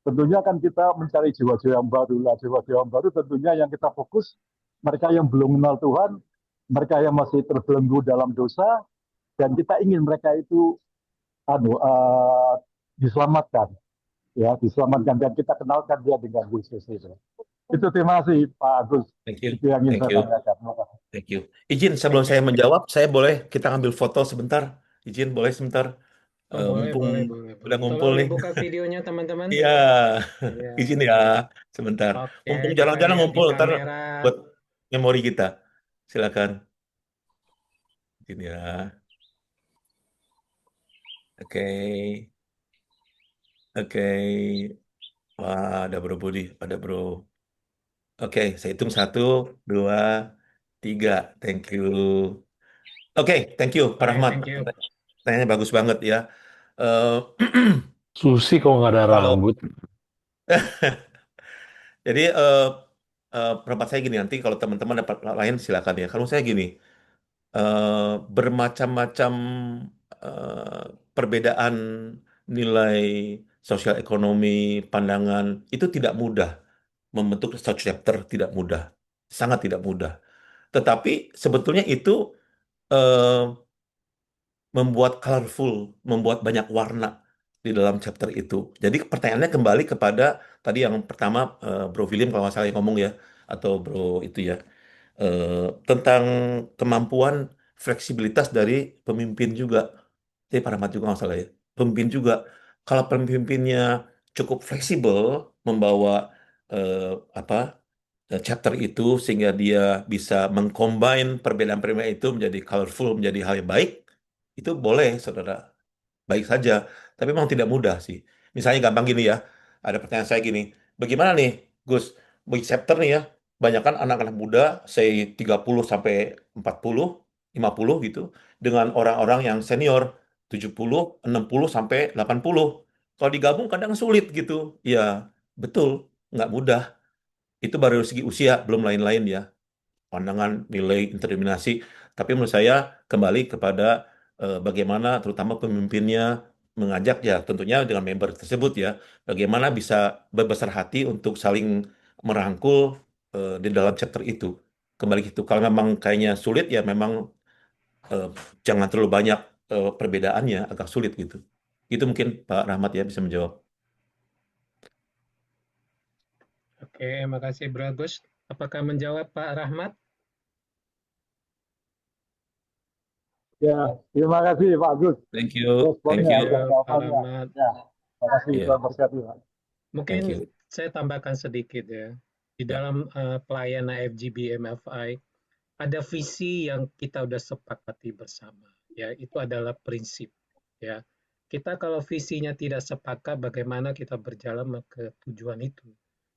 tentunya kan kita mencari jiwa-jiwa yang baru lah. Jiwa-jiwa yang baru tentunya yang kita fokus, mereka yang belum kenal Tuhan, mereka yang masih terbelenggu dalam dosa, dan kita ingin mereka itu diselamatkan. Ya, diselamatkan dan kita kenalkan dia dengan Yesus itu. Itu, terima kasih Pak Agus. Thank you. Itu yang ingin Thank saya you. tanyakan. Thank you. Izin sebelum saya menjawab, saya boleh kita ambil foto sebentar. Izin boleh sebentar. Oh, boleh, Mumpung boleh, boleh, udah boleh. ngumpul Tolong nih. dibuka videonya, teman-teman. Iya, Iya. izin ya, sebentar. Oke, Mumpung kita jarang-jarang lihat di ngumpul, ntar kamera. buat memori kita. Silakan. Izin ya. Oke, oke. Wah, ada Bro Budi, ada Bro. Oke, saya hitung 1, 2, 3. Thank you. Oke, thank you, Pak Oke, Rahmat. thank you. Pertanyaannya bagus banget ya. Eh, Susi kok nggak ada kalau rambut. jadi pendapat saya gini, nanti kalau teman-teman dapat lain silakan ya. Kalau saya gini, bermacam-macam eh, perbedaan nilai sosial ekonomi, pandangan itu tidak mudah. Membentuk satu chapter tidak mudah, sangat tidak mudah. Tetapi sebetulnya itu eh, membuat colorful, membuat banyak warna di dalam chapter itu. Jadi pertanyaannya kembali kepada tadi yang pertama Bro William kalau nggak salah yang ngomong ya, atau Bro itu ya, tentang kemampuan fleksibilitas dari pemimpin juga. Jadi Pak Rahmat juga nggak salah ya. Pemimpin juga, kalau pemimpinnya cukup fleksibel membawa eh, apa chapter itu sehingga dia bisa mengcombine perbedaan-perbedaan itu menjadi colorful, menjadi hal yang baik, itu boleh, saudara. Baik saja. Tapi memang tidak mudah sih. Misalnya gampang gini ya, ada pertanyaan saya gini, bagaimana nih, Gus, bagi chapter nih ya, banyak kan anak-anak muda, say 30 sampai 40, 50 gitu, dengan orang-orang yang senior, 70, 60 sampai 80. Kalau digabung kadang sulit gitu. Ya, betul, nggak mudah. Itu baru segi usia, belum lain-lain ya pandangan, nilai, determinasi. Tapi menurut saya kembali kepada bagaimana terutama pemimpinnya mengajak ya tentunya dengan member tersebut ya, bagaimana bisa berbesar hati untuk saling merangkul di dalam chapter itu. Kembali gitu. Kalau memang kayaknya sulit ya memang eh, jangan terlalu banyak perbedaannya, agak sulit gitu. Itu mungkin Pak Rahmat ya bisa menjawab. Oke, makasih Bro Agus. Apakah menjawab Pak Rahmat? Ya, terima kasih Pak Agus. Thank you, thank Responnya you. Thank dan you, Pak jawabannya. Rahmat. Ya, terima kasih Iya, Tuhan berkati Pak. Mungkin thank you. saya tambahkan sedikit ya. Di Ya, dalam pelayanan FGB MFI, ada visi yang kita udah sepakati bersama. Ya, itu adalah prinsip. Ya, kita kalau visinya tidak sepakat, bagaimana kita berjalan ke tujuan itu.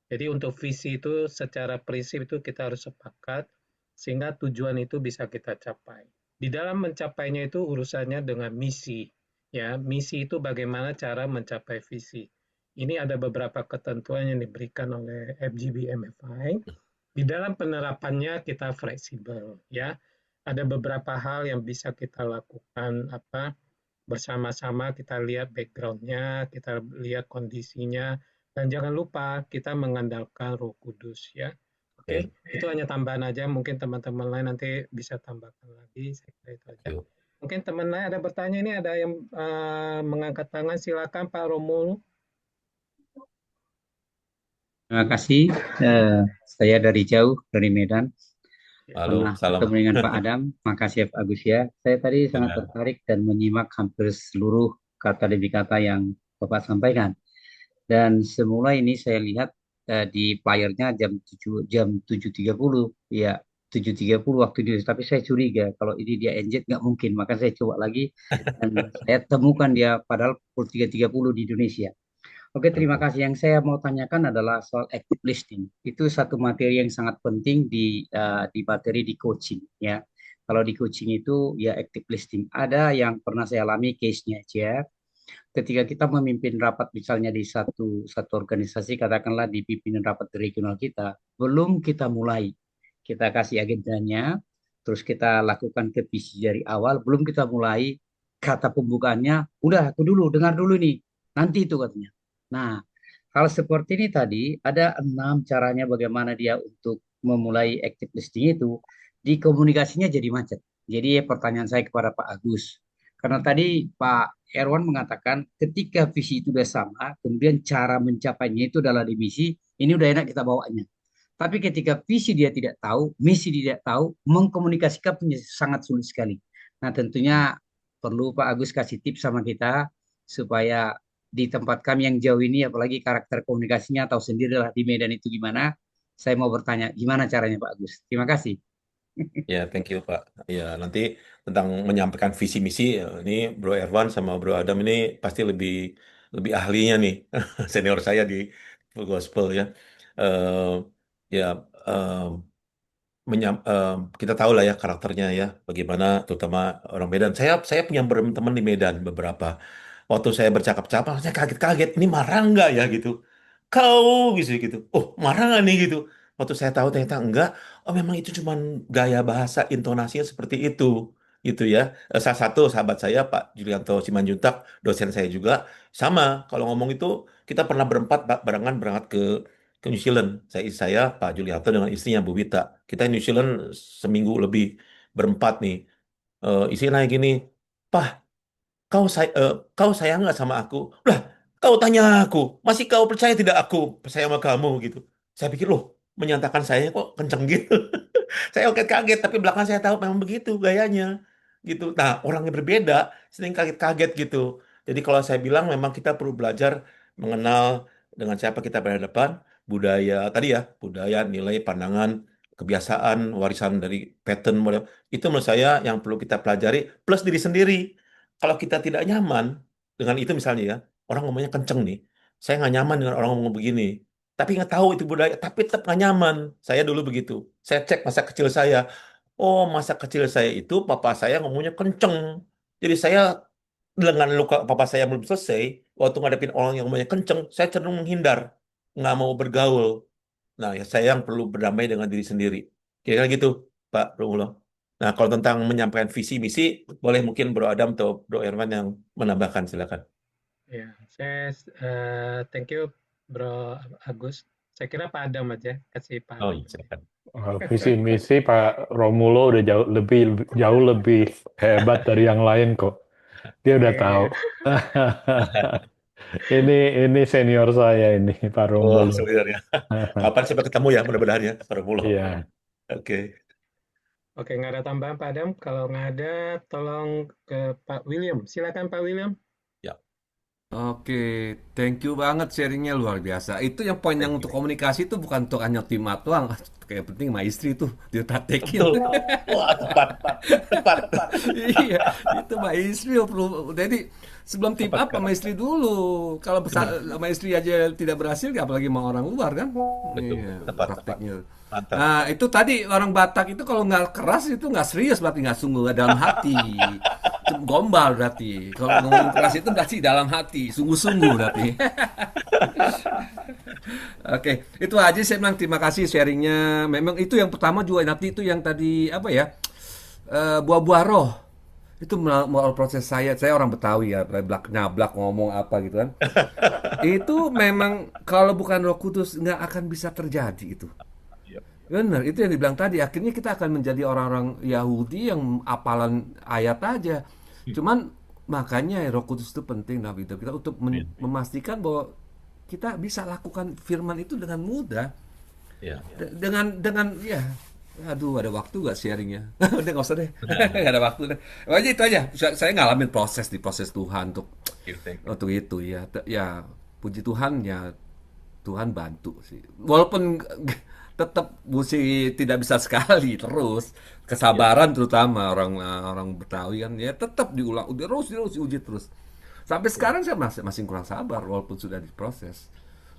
Jadi untuk visi itu secara prinsip itu kita harus sepakat sehingga tujuan itu bisa kita capai. Di dalam mencapainya itu urusannya dengan misi. Ya, misi itu bagaimana cara mencapai visi. Ini ada beberapa ketentuan yang diberikan oleh FGB MFI. Di dalam penerapannya kita fleksibel, ya. Ada beberapa hal yang bisa kita lakukan bersama-sama, kita lihat background-nya, kita lihat kondisinya, dan jangan lupa kita mengandalkan Roh Kudus ya. Oke, oke, itu hanya tambahan aja. Mungkin teman-teman lain nanti bisa tambahkan lagi. Saya kira itu aja. yuk. Mungkin teman lain ada bertanya ini, ada yang mengangkat tangan. Silakan Pak Romulo. Terima kasih. Saya dari jauh, dari Medan. Halo, Pernah salam. bertemu dengan Pak Adam. Makasih Pak Agus ya. Saya tadi sangat Ya. tertarik dan menyimak hampir seluruh kata demi kata yang Bapak sampaikan. Dan semula ini saya lihat di playernya jam 7.30. Ya, 7.30 waktu Indonesia. Tapi saya curiga kalau ini dia NZ nggak mungkin. Maka saya coba lagi dan saya temukan dia padahal pukul 3.30 di Indonesia. Oke, terima kasih. Yang saya mau tanyakan adalah soal active listening. Itu satu materi yang sangat penting di materi di coaching ya. Kalau di coaching itu ya active listening. Ada yang pernah saya alami case-nya aja. Ketika kita memimpin rapat misalnya di satu organisasi, katakanlah di pimpinan rapat regional kita, belum kita mulai, kita kasih agendanya, terus kita lakukan revisi dari awal, belum kita mulai, kata pembukaannya, udah aku dulu, dengar dulu nih, nanti itu katanya. Nah, hal seperti ini tadi ada 6 caranya bagaimana dia untuk memulai active listening itu, di komunikasinya jadi macet. Jadi pertanyaan saya kepada Pak Agus, karena tadi Pak Erwan mengatakan ketika visi itu sudah sama, kemudian cara mencapainya itu adalah di misi, ini udah enak kita bawanya. Tapi ketika visi dia tidak tahu, misi dia tidak tahu, mengkomunikasikan sangat sulit sekali. Nah tentunya perlu Pak Agus kasih tips sama kita, supaya di tempat kami yang jauh ini, apalagi karakter komunikasinya tahu sendirilah di Medan itu gimana. Saya mau bertanya, gimana caranya Pak Agus? Terima kasih. Ya, thank you Pak. Ya, nanti tentang menyampaikan visi misi, ini Bro Erwan sama Bro Adam ini pasti lebih lebih ahlinya nih, senior saya di Full Gospel ya. Eh, ya, eh, kita tahu lah ya karakternya ya, bagaimana terutama orang Medan. Saya punya teman di Medan beberapa. Waktu saya bercakap-cakap, saya kaget-kaget, ini marah nggak ya gitu. Kau gitu gitu. Oh, marah nggak nih gitu. Waktu saya tahu ternyata enggak, oh memang itu cuman gaya bahasa intonasinya seperti itu gitu ya. Salah satu sahabat saya Pak Julianto Simanjuntak, dosen saya juga sama. Kalau ngomong itu kita pernah berempat Pak, barengan berangkat ke New Zealand. Saya Pak Julianto dengan istrinya Bu Wita. Kita New Zealand seminggu lebih berempat nih. Istrinya gini, Pak, kau sayang nggak sama aku? Lah, kau tanya aku, masih kau percaya tidak aku percaya sama kamu gitu. Saya pikir loh, menyatakan saya kok kenceng gitu. Saya kaget-kaget, tapi belakang saya tahu memang begitu gayanya. Gitu. Nah, orang yang berbeda sering kaget-kaget gitu. Jadi kalau saya bilang memang kita perlu belajar mengenal dengan siapa kita berhadapan, budaya tadi ya, budaya, nilai, pandangan, kebiasaan, warisan dari pattern model. Itu menurut saya yang perlu kita pelajari plus diri sendiri. Kalau kita tidak nyaman dengan itu misalnya ya, orang ngomongnya kenceng nih. Saya nggak nyaman dengan orang ngomong begini. Tapi nggak tahu itu budaya, tapi tetap nggak nyaman. Saya dulu begitu. Saya cek masa kecil saya. Oh, masa kecil saya itu papa saya ngomongnya kenceng. Jadi saya dengan luka papa saya belum selesai, waktu ngadepin orang yang ngomongnya kenceng, saya cenderung menghindar, nggak mau bergaul. Nah, ya saya yang perlu berdamai dengan diri sendiri. Kira-kira gitu, Pak Romulo. Nah, kalau tentang menyampaikan visi misi, boleh mungkin Bro Adam atau Bro Erwan yang menambahkan, silakan. Ya, saya thank you Bro Agus. Saya kira Pak Adam aja, kasih Pak Oh Adam. iya, silakan. Visi misi Pak Romulo udah jauh lebih hebat dari yang lain kok. Dia udah tahu. Ini senior saya ini Pak Oh, Romulo. sebenarnya. Kapan sampai ketemu ya, mudah-mudahan ya, Pak Romulo. Iya. Oke. Oke, nggak ada tambahan Pak Adam. Kalau nggak ada, tolong ke Pak William. Silakan Pak William. Ya, Oke, thank you banget sharingnya luar biasa. Itu yang poin yang thank untuk you. komunikasi itu bukan untuk hanya tim doang. Kayak penting sama istri tuh dipraktekin. Betul. Wah, tepat. Tepat. Iya, itu sama istri perlu. Jadi sebelum team Tepat up sama sekali. istri dulu. Kalau Benar. sama istri aja tidak berhasil, apalagi sama orang luar kan? Betul. Iya, Tepat. prakteknya. Mantap. Nah, itu tadi orang Batak itu kalau nggak keras itu nggak serius berarti nggak sungguh nggak dalam hati. Itu gombal berarti. Kalau ngomong keras itu berarti dalam hati, sungguh-sungguh berarti. Oke, itu aja saya bilang terima kasih sharingnya. Memang itu yang pertama juga nanti itu yang tadi apa ya? Buah-buah roh. Itu melalui proses saya orang Betawi ya, blak nyablak ngomong apa gitu kan. Itu memang kalau bukan Roh Kudus nggak akan bisa terjadi itu. Iya. Benar, itu yang dibilang tadi. Akhirnya kita akan menjadi orang-orang Yahudi yang apalan ayat aja. Cuman makanya Roh Kudus itu penting dalam hidup kita untuk Amin. memastikan bahwa kita bisa lakukan firman itu dengan mudah. Ya. Dengan ya, aduh ada waktu gak sharingnya? Udah nggak usah deh, nggak ada waktu deh. Pokoknya itu aja. Saya ngalamin di proses Tuhan Thank you. untuk itu ya. Ya puji Tuhan ya, Tuhan bantu sih. Walaupun tetap mesti tidak bisa sekali terus Ya. kesabaran terutama orang orang Betawi kan ya tetap diulang terus diuji terus. Sampai sekarang saya masih kurang sabar walaupun sudah diproses.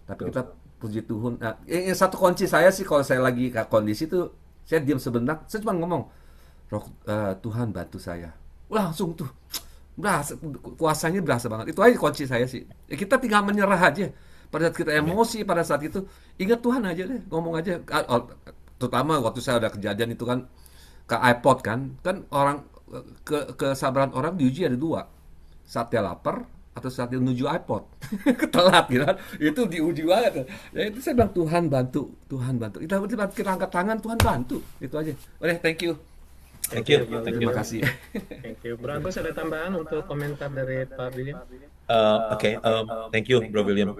Tapi kita puji Tuhan. Nah, satu kunci saya sih kalau saya lagi kondisi itu saya diam sebentar, saya cuma ngomong, Tuhan bantu saya. Langsung tuh berasa kuasanya berasa banget. Itu aja kunci saya sih. Ya, kita tinggal menyerah aja. Pada saat kita Amin. emosi pada saat itu, ingat Tuhan aja deh, ngomong aja. Terutama waktu saya ada kejadian itu kan ke iPod kan orang kesabaran orang diuji ada dua, saat dia lapar atau saat dia menuju iPod telat gitu kan, itu diuji banget ya. Itu saya bilang Tuhan bantu kita angkat tangan, Tuhan bantu, itu aja. Oke, thank you, Thank you. Bro Thank terima you. William. kasih. Thank you. Bro Agus ada tambahan untuk komentar dari Pak William? Oke, thank you, Bro William.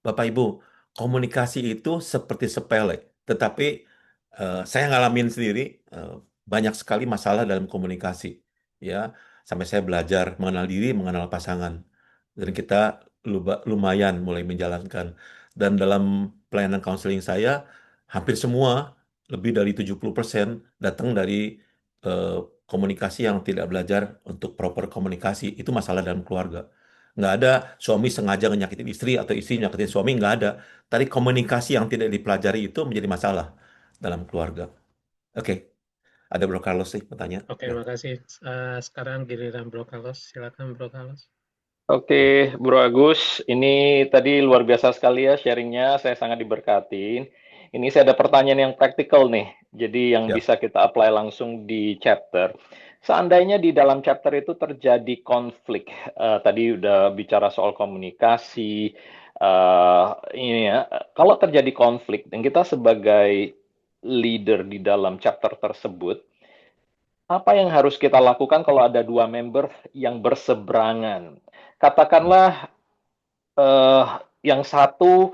Bapak Ibu, komunikasi itu seperti sepele, tetapi saya ngalamin sendiri banyak sekali masalah dalam komunikasi, ya. Sampai saya belajar mengenal diri, mengenal pasangan. dan kita lumayan mulai menjalankan. Dan dalam pelayanan counseling saya, hampir semua, lebih dari 70% datang dari eh, komunikasi yang tidak belajar untuk proper komunikasi. Itu masalah dalam keluarga. Nggak ada suami sengaja nyakitin istri atau istri nyakitin suami, nggak ada. Tadi komunikasi yang tidak dipelajari itu menjadi masalah dalam keluarga. Oke, ada Bro Carlos sih bertanya. Oke, Ya. makasih. Sekarang giliran Bro Carlos. Silakan Bro Carlos. Oke, Bro Agus, ini tadi luar biasa sekali ya sharingnya, saya sangat diberkatin. Ini saya ada pertanyaan yang praktikal nih, jadi yang Ya. bisa kita apply langsung di chapter. Seandainya di dalam chapter itu terjadi konflik, tadi udah bicara soal komunikasi, ini ya, kalau terjadi konflik, dan kita sebagai leader di dalam chapter tersebut, apa yang harus kita lakukan kalau ada dua member yang berseberangan? Katakanlah yang satu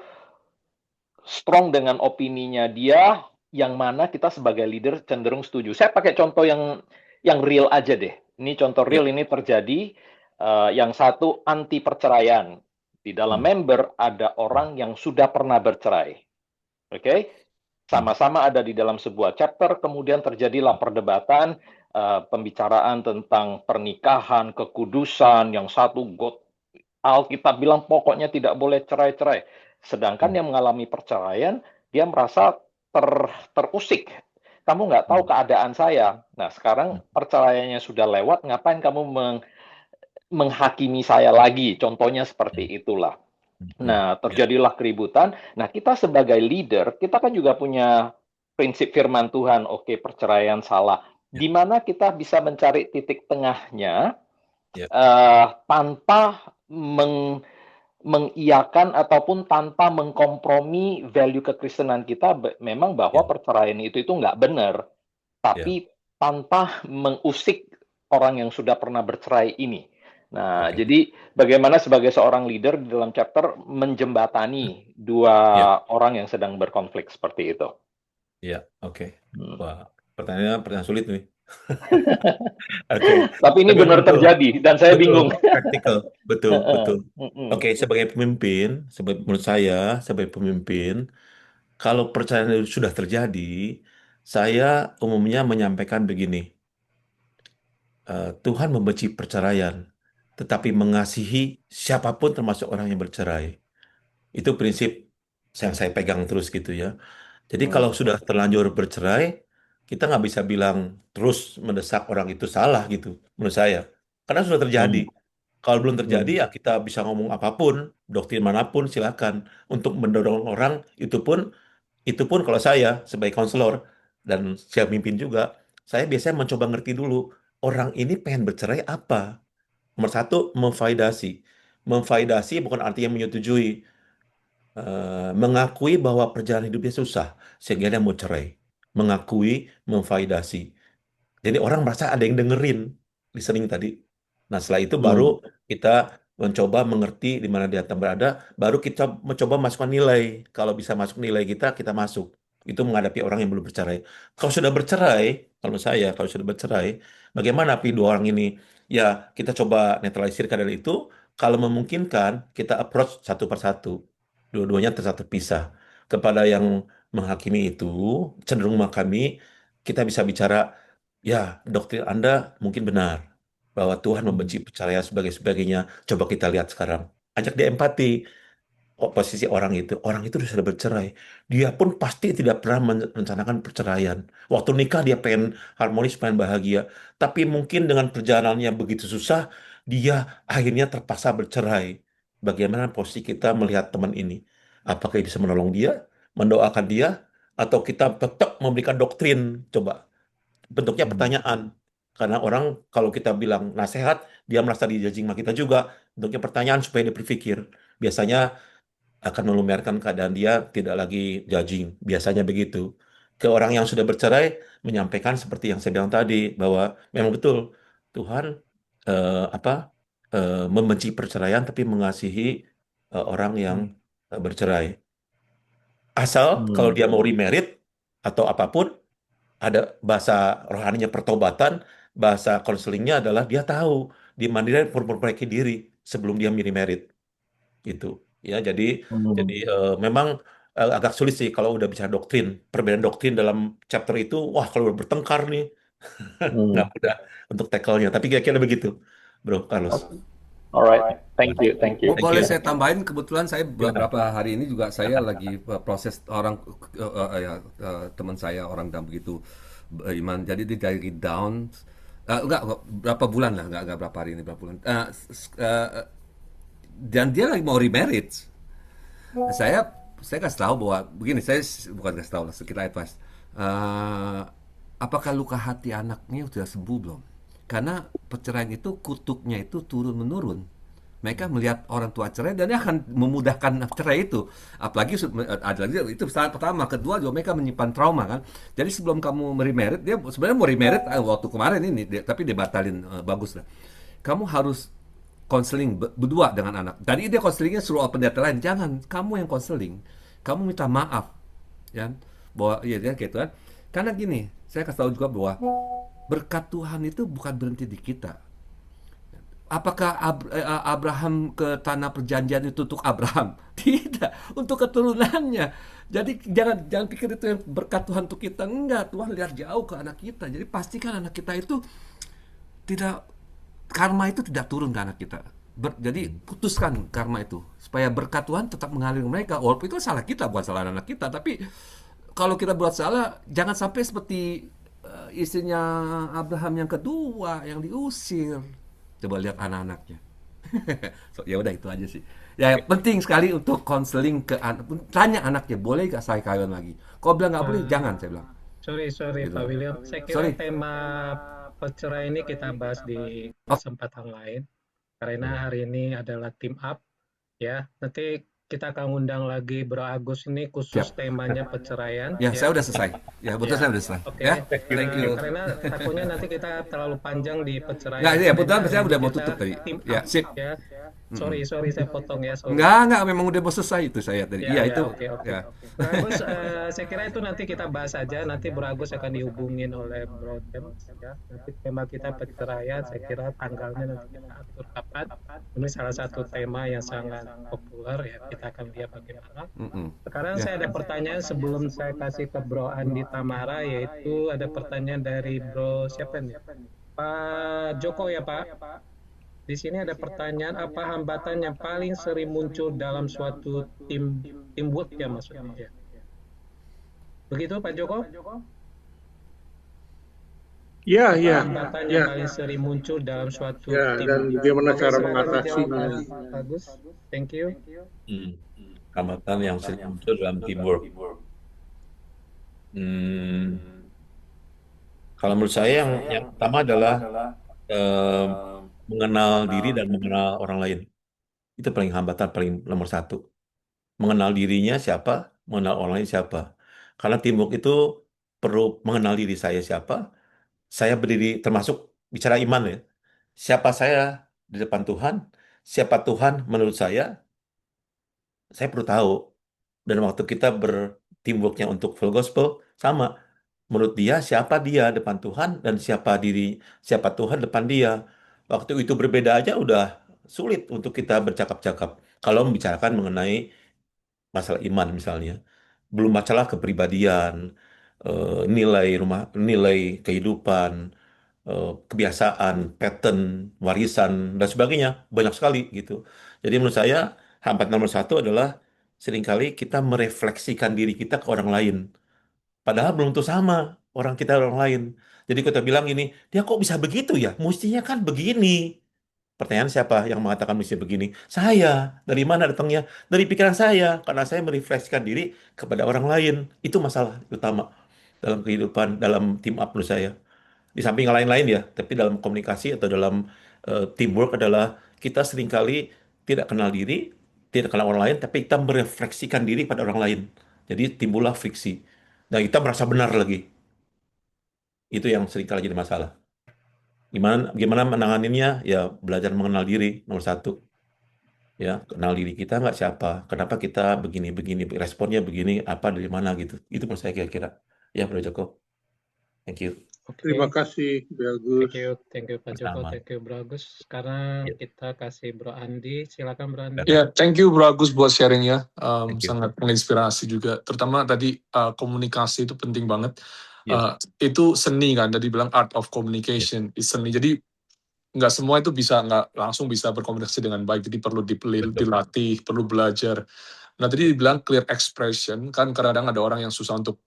strong dengan opininya dia, yang mana kita sebagai leader cenderung setuju. Saya pakai contoh yang real aja deh. Ini contoh Ya. real ini terjadi. Yang satu anti perceraian. Di dalam member ada orang yang sudah pernah bercerai. Oke? Sama-sama ada di dalam sebuah chapter, kemudian terjadilah perdebatan, pembicaraan tentang pernikahan, kekudusan, yang satu Alkitab bilang pokoknya tidak boleh cerai-cerai. Sedangkan yang mengalami perceraian, dia merasa terusik. Kamu nggak tahu keadaan saya. Nah, sekarang perceraiannya sudah lewat, ngapain kamu menghakimi saya lagi? Contohnya seperti itulah. Nah, terjadilah keributan. Nah, kita sebagai leader, kita kan juga punya prinsip firman Tuhan. Oke, perceraian salah. Di mana kita bisa mencari titik tengahnya tanpa mengiyakan ataupun tanpa mengkompromi value kekristenan kita, memang bahwa perceraian itu nggak benar, tapi tanpa mengusik orang yang sudah pernah bercerai ini. Nah, jadi bagaimana sebagai seorang leader di dalam chapter menjembatani dua orang yang sedang berkonflik seperti itu? Iya, oke. Wah, pertanyaan sulit nih. Tapi ini benar terjadi dan saya bingung. Praktikal, betul. Oke, sebagai pemimpin, menurut saya sebagai pemimpin, kalau perceraian itu sudah terjadi, saya umumnya menyampaikan begini. Tuhan membenci perceraian, tetapi mengasihi siapapun termasuk orang yang bercerai. Itu prinsip yang saya pegang terus gitu ya. Jadi kalau sudah terlanjur bercerai, kita nggak bisa bilang terus mendesak orang itu salah gitu, menurut saya. Karena sudah terjadi. Kalau belum terjadi ya kita bisa ngomong apapun, doktrin manapun silakan. Untuk mendorong orang itu pun kalau saya sebagai konselor dan saya mimpin juga, saya biasanya mencoba ngerti dulu orang ini pengen bercerai apa. Nomor satu, memvalidasi. Memvalidasi bukan artinya menyetujui. Mengakui bahwa perjalanan hidupnya susah sehingga dia mau cerai. Mengakui, memvalidasi. Jadi orang merasa ada yang dengerin listening tadi. Nah, setelah itu baru kita mencoba mengerti di mana dia berada, baru kita mencoba masukkan nilai. Kalau bisa masuk nilai kita, kita masuk. Itu menghadapi orang yang belum bercerai. Kalau sudah bercerai, kalau saya, kalau sudah bercerai, bagaimana api dua orang ini? Ya, kita coba netralisir keadaan itu. Kalau memungkinkan, kita approach satu persatu. Dua-duanya terpisah. Kepada yang menghakimi itu, cenderung menghakimi, kita bisa bicara, ya, doktrin Anda mungkin benar bahwa Tuhan membenci perceraian sebagainya. Coba kita lihat sekarang. Ajak dia empati. Posisi orang itu sudah bercerai. Dia pun pasti tidak pernah merencanakan perceraian. Waktu nikah dia pengen harmonis, pengen bahagia. Tapi mungkin dengan perjalanannya begitu susah, dia akhirnya terpaksa bercerai. Bagaimana posisi kita melihat teman ini? Apakah bisa menolong dia, mendoakan dia, atau kita tetap memberikan doktrin? Coba. Bentuknya pertanyaan. Karena orang kalau kita bilang nasihat, dia merasa dijajing sama kita juga. Bentuknya pertanyaan supaya dia berpikir. Biasanya akan melumerkan keadaan dia tidak lagi judging. Biasanya begitu. Ke orang yang sudah bercerai, menyampaikan seperti yang saya bilang tadi, bahwa memang betul Tuhan membenci perceraian tapi mengasihi orang yang bercerai. Asal kalau dia mau remarried atau apapun, ada bahasa rohaninya pertobatan, bahasa konselingnya adalah dia tahu di mana dia memperbaiki diri. sebelum dia merit gitu. Ya, jadi Hmm. memang agak sulit sih kalau udah bicara doktrin. Perbedaan doktrin dalam chapter itu, wah kalau udah bertengkar nih, nggak Hmm. mudah untuk tackle-nya. Tapi kira-kira begitu, Bro Carlos. Okay. Alright, thank you, thank you. Thank Boleh you. saya tambahin, kebetulan saya Silakan. beberapa hari ini juga saya lagi proses orang teman saya orang yang begitu beriman. Jadi dia dari down, enggak berapa bulan lah, enggak berapa hari ini, berapa bulan. Dan dia lagi mau remarriage. Saya kasih tahu bahwa begini, saya bukan kasih tahu lah, sekitar advice. Eh, apakah luka hati anaknya sudah sembuh belum? Karena perceraian itu kutuknya itu turun menurun. Mereka melihat orang tua cerai dan dia akan memudahkan cerai itu. Apalagi ada lagi itu saat pertama, kedua juga mereka menyimpan trauma kan. Jadi sebelum kamu remarried, dia sebenarnya mau remarried waktu kemarin ini, tapi dia batalin, bagus lah. Kamu harus konseling berdua dengan anak. Tadi dia konselingnya suruh pendeta lain, jangan kamu yang konseling. Kamu minta maaf, ya, bahwa iya dia gitu kan. Karena gini, saya kasih tahu juga bahwa berkat Tuhan itu bukan berhenti di kita. Apakah Abraham ke tanah perjanjian itu untuk Abraham? Tidak, untuk keturunannya. Jadi jangan pikir itu yang berkat Tuhan untuk kita. Enggak, Tuhan lihat jauh ke anak kita. Jadi pastikan anak kita itu tidak, karma itu tidak turun ke anak kita. Jadi putuskan karma itu supaya berkat Tuhan tetap mengalir ke mereka. Walaupun itu salah kita, bukan salah anak kita. Tapi kalau kita buat salah, jangan sampai seperti istrinya Abraham yang kedua yang diusir. Coba lihat anak-anaknya. So, ya udah itu aja sih. Ya penting sekali untuk konseling ke anak. Tanya anaknya, boleh gak saya kawin lagi? Kalau bilang nggak boleh, jangan, saya bilang. Sorry Gitu. Pak William, saya kira Sorry. tema perceraian ini kita bahas di kesempatan lain. Karena hari ini adalah team up, ya. Nanti kita akan undang lagi Bro Agus ini khusus Siap. temanya perceraian. Ya, saya udah selesai. Ya, betul, saya udah selesai. Oke. Ya, thank you. Karena takutnya nanti kita terlalu panjang di perceraian. Nggak, iya, betul, saya udah mau Kita tutup tadi. team Ya, up, sip. ya. Sorry saya potong ya. Sorry. Enggak, memang udah mau selesai itu saya tadi. Iya, itu. Oke. Ya. Bro Agus, saya kira itu nanti kita bahas saja. Nanti Bro Agus akan dihubungin oleh Bro James. Ya. Nanti tema kita perceraian. Saya kira tanggalnya nanti kita atur kapan. Ini salah satu tema yang sangat populer ya. Kita akan lihat bagaimana. Sekarang saya ada pertanyaan sebelum saya kasih ke Bro Andi Tamara, yaitu ada pertanyaan dari Bro siapa nih? Pak Joko ya Pak. Di sini ada pertanyaan, apa hambatan yang paling sering muncul dalam suatu teamwork ya maksudnya ya. Begitu Pak Joko? Ya, Hambatan yang paling sering muncul dalam suatu ya, tim. dan bagaimana cara Silakan mengatasinya. dijawab, Bagus. Thank you. Hambatan yang sering muncul dalam teamwork. Kalau menurut saya yang pertama adalah mengenal diri dan mengenal orang lain. Itu paling hambatan, paling nomor satu. Mengenal dirinya siapa, mengenal orang lain siapa. Karena teamwork itu perlu mengenal diri saya siapa, saya berdiri, termasuk bicara iman ya. Siapa saya di depan Tuhan, siapa Tuhan menurut saya perlu tahu. Dan waktu kita berteamworknya untuk full gospel, sama. Menurut dia, siapa dia depan Tuhan, dan siapa Tuhan depan dia. Waktu itu berbeda aja udah sulit untuk kita bercakap-cakap. Kalau membicarakan mengenai masalah iman misalnya. Belum masalah kepribadian, nilai kehidupan, kebiasaan, pattern, warisan, dan sebagainya. Banyak sekali gitu. Jadi menurut saya, hambatan nomor satu adalah seringkali kita merefleksikan diri kita ke orang lain. Padahal belum tentu sama orang lain. Jadi kita bilang ini, dia kok bisa begitu ya? Mestinya kan begini. Pertanyaan siapa yang mengatakan mesti begini? Saya. Dari mana datangnya? Dari pikiran saya. Karena saya merefleksikan diri kepada orang lain. Itu masalah utama dalam kehidupan, dalam team up menurut saya. Di samping yang lain-lain ya, tapi dalam komunikasi atau dalam teamwork adalah kita seringkali tidak kenal diri, tidak kenal orang lain, tapi kita merefleksikan diri pada orang lain. Jadi timbullah friksi. Dan kita merasa benar lagi. Itu yang seringkali jadi masalah. Gimana menanganinnya? Ya belajar mengenal diri, nomor satu. Ya, kenal diri kita nggak siapa. Kenapa kita begini-begini, responnya begini, apa dari mana gitu. Itu menurut saya kira-kira. Ya, Bro Joko. Thank you. Oke, Terima kasih, bagus. thank you Pak Joko, Sama. thank you Bro Agus. Sekarang Ya, kita kasih Bro Andi, silakan Bro Andi. Ya, thank you Bro Agus buat sharingnya. thank you. Sangat menginspirasi juga. Terutama tadi komunikasi itu penting banget. Ya, Itu seni kan, tadi bilang art of ya, communication, is seni. Jadi nggak semua itu bisa nggak langsung bisa berkomunikasi dengan baik. Jadi perlu betul. dilatih, perlu belajar. Nah tadi dibilang clear expression, kan kadang-kadang ada orang yang susah untuk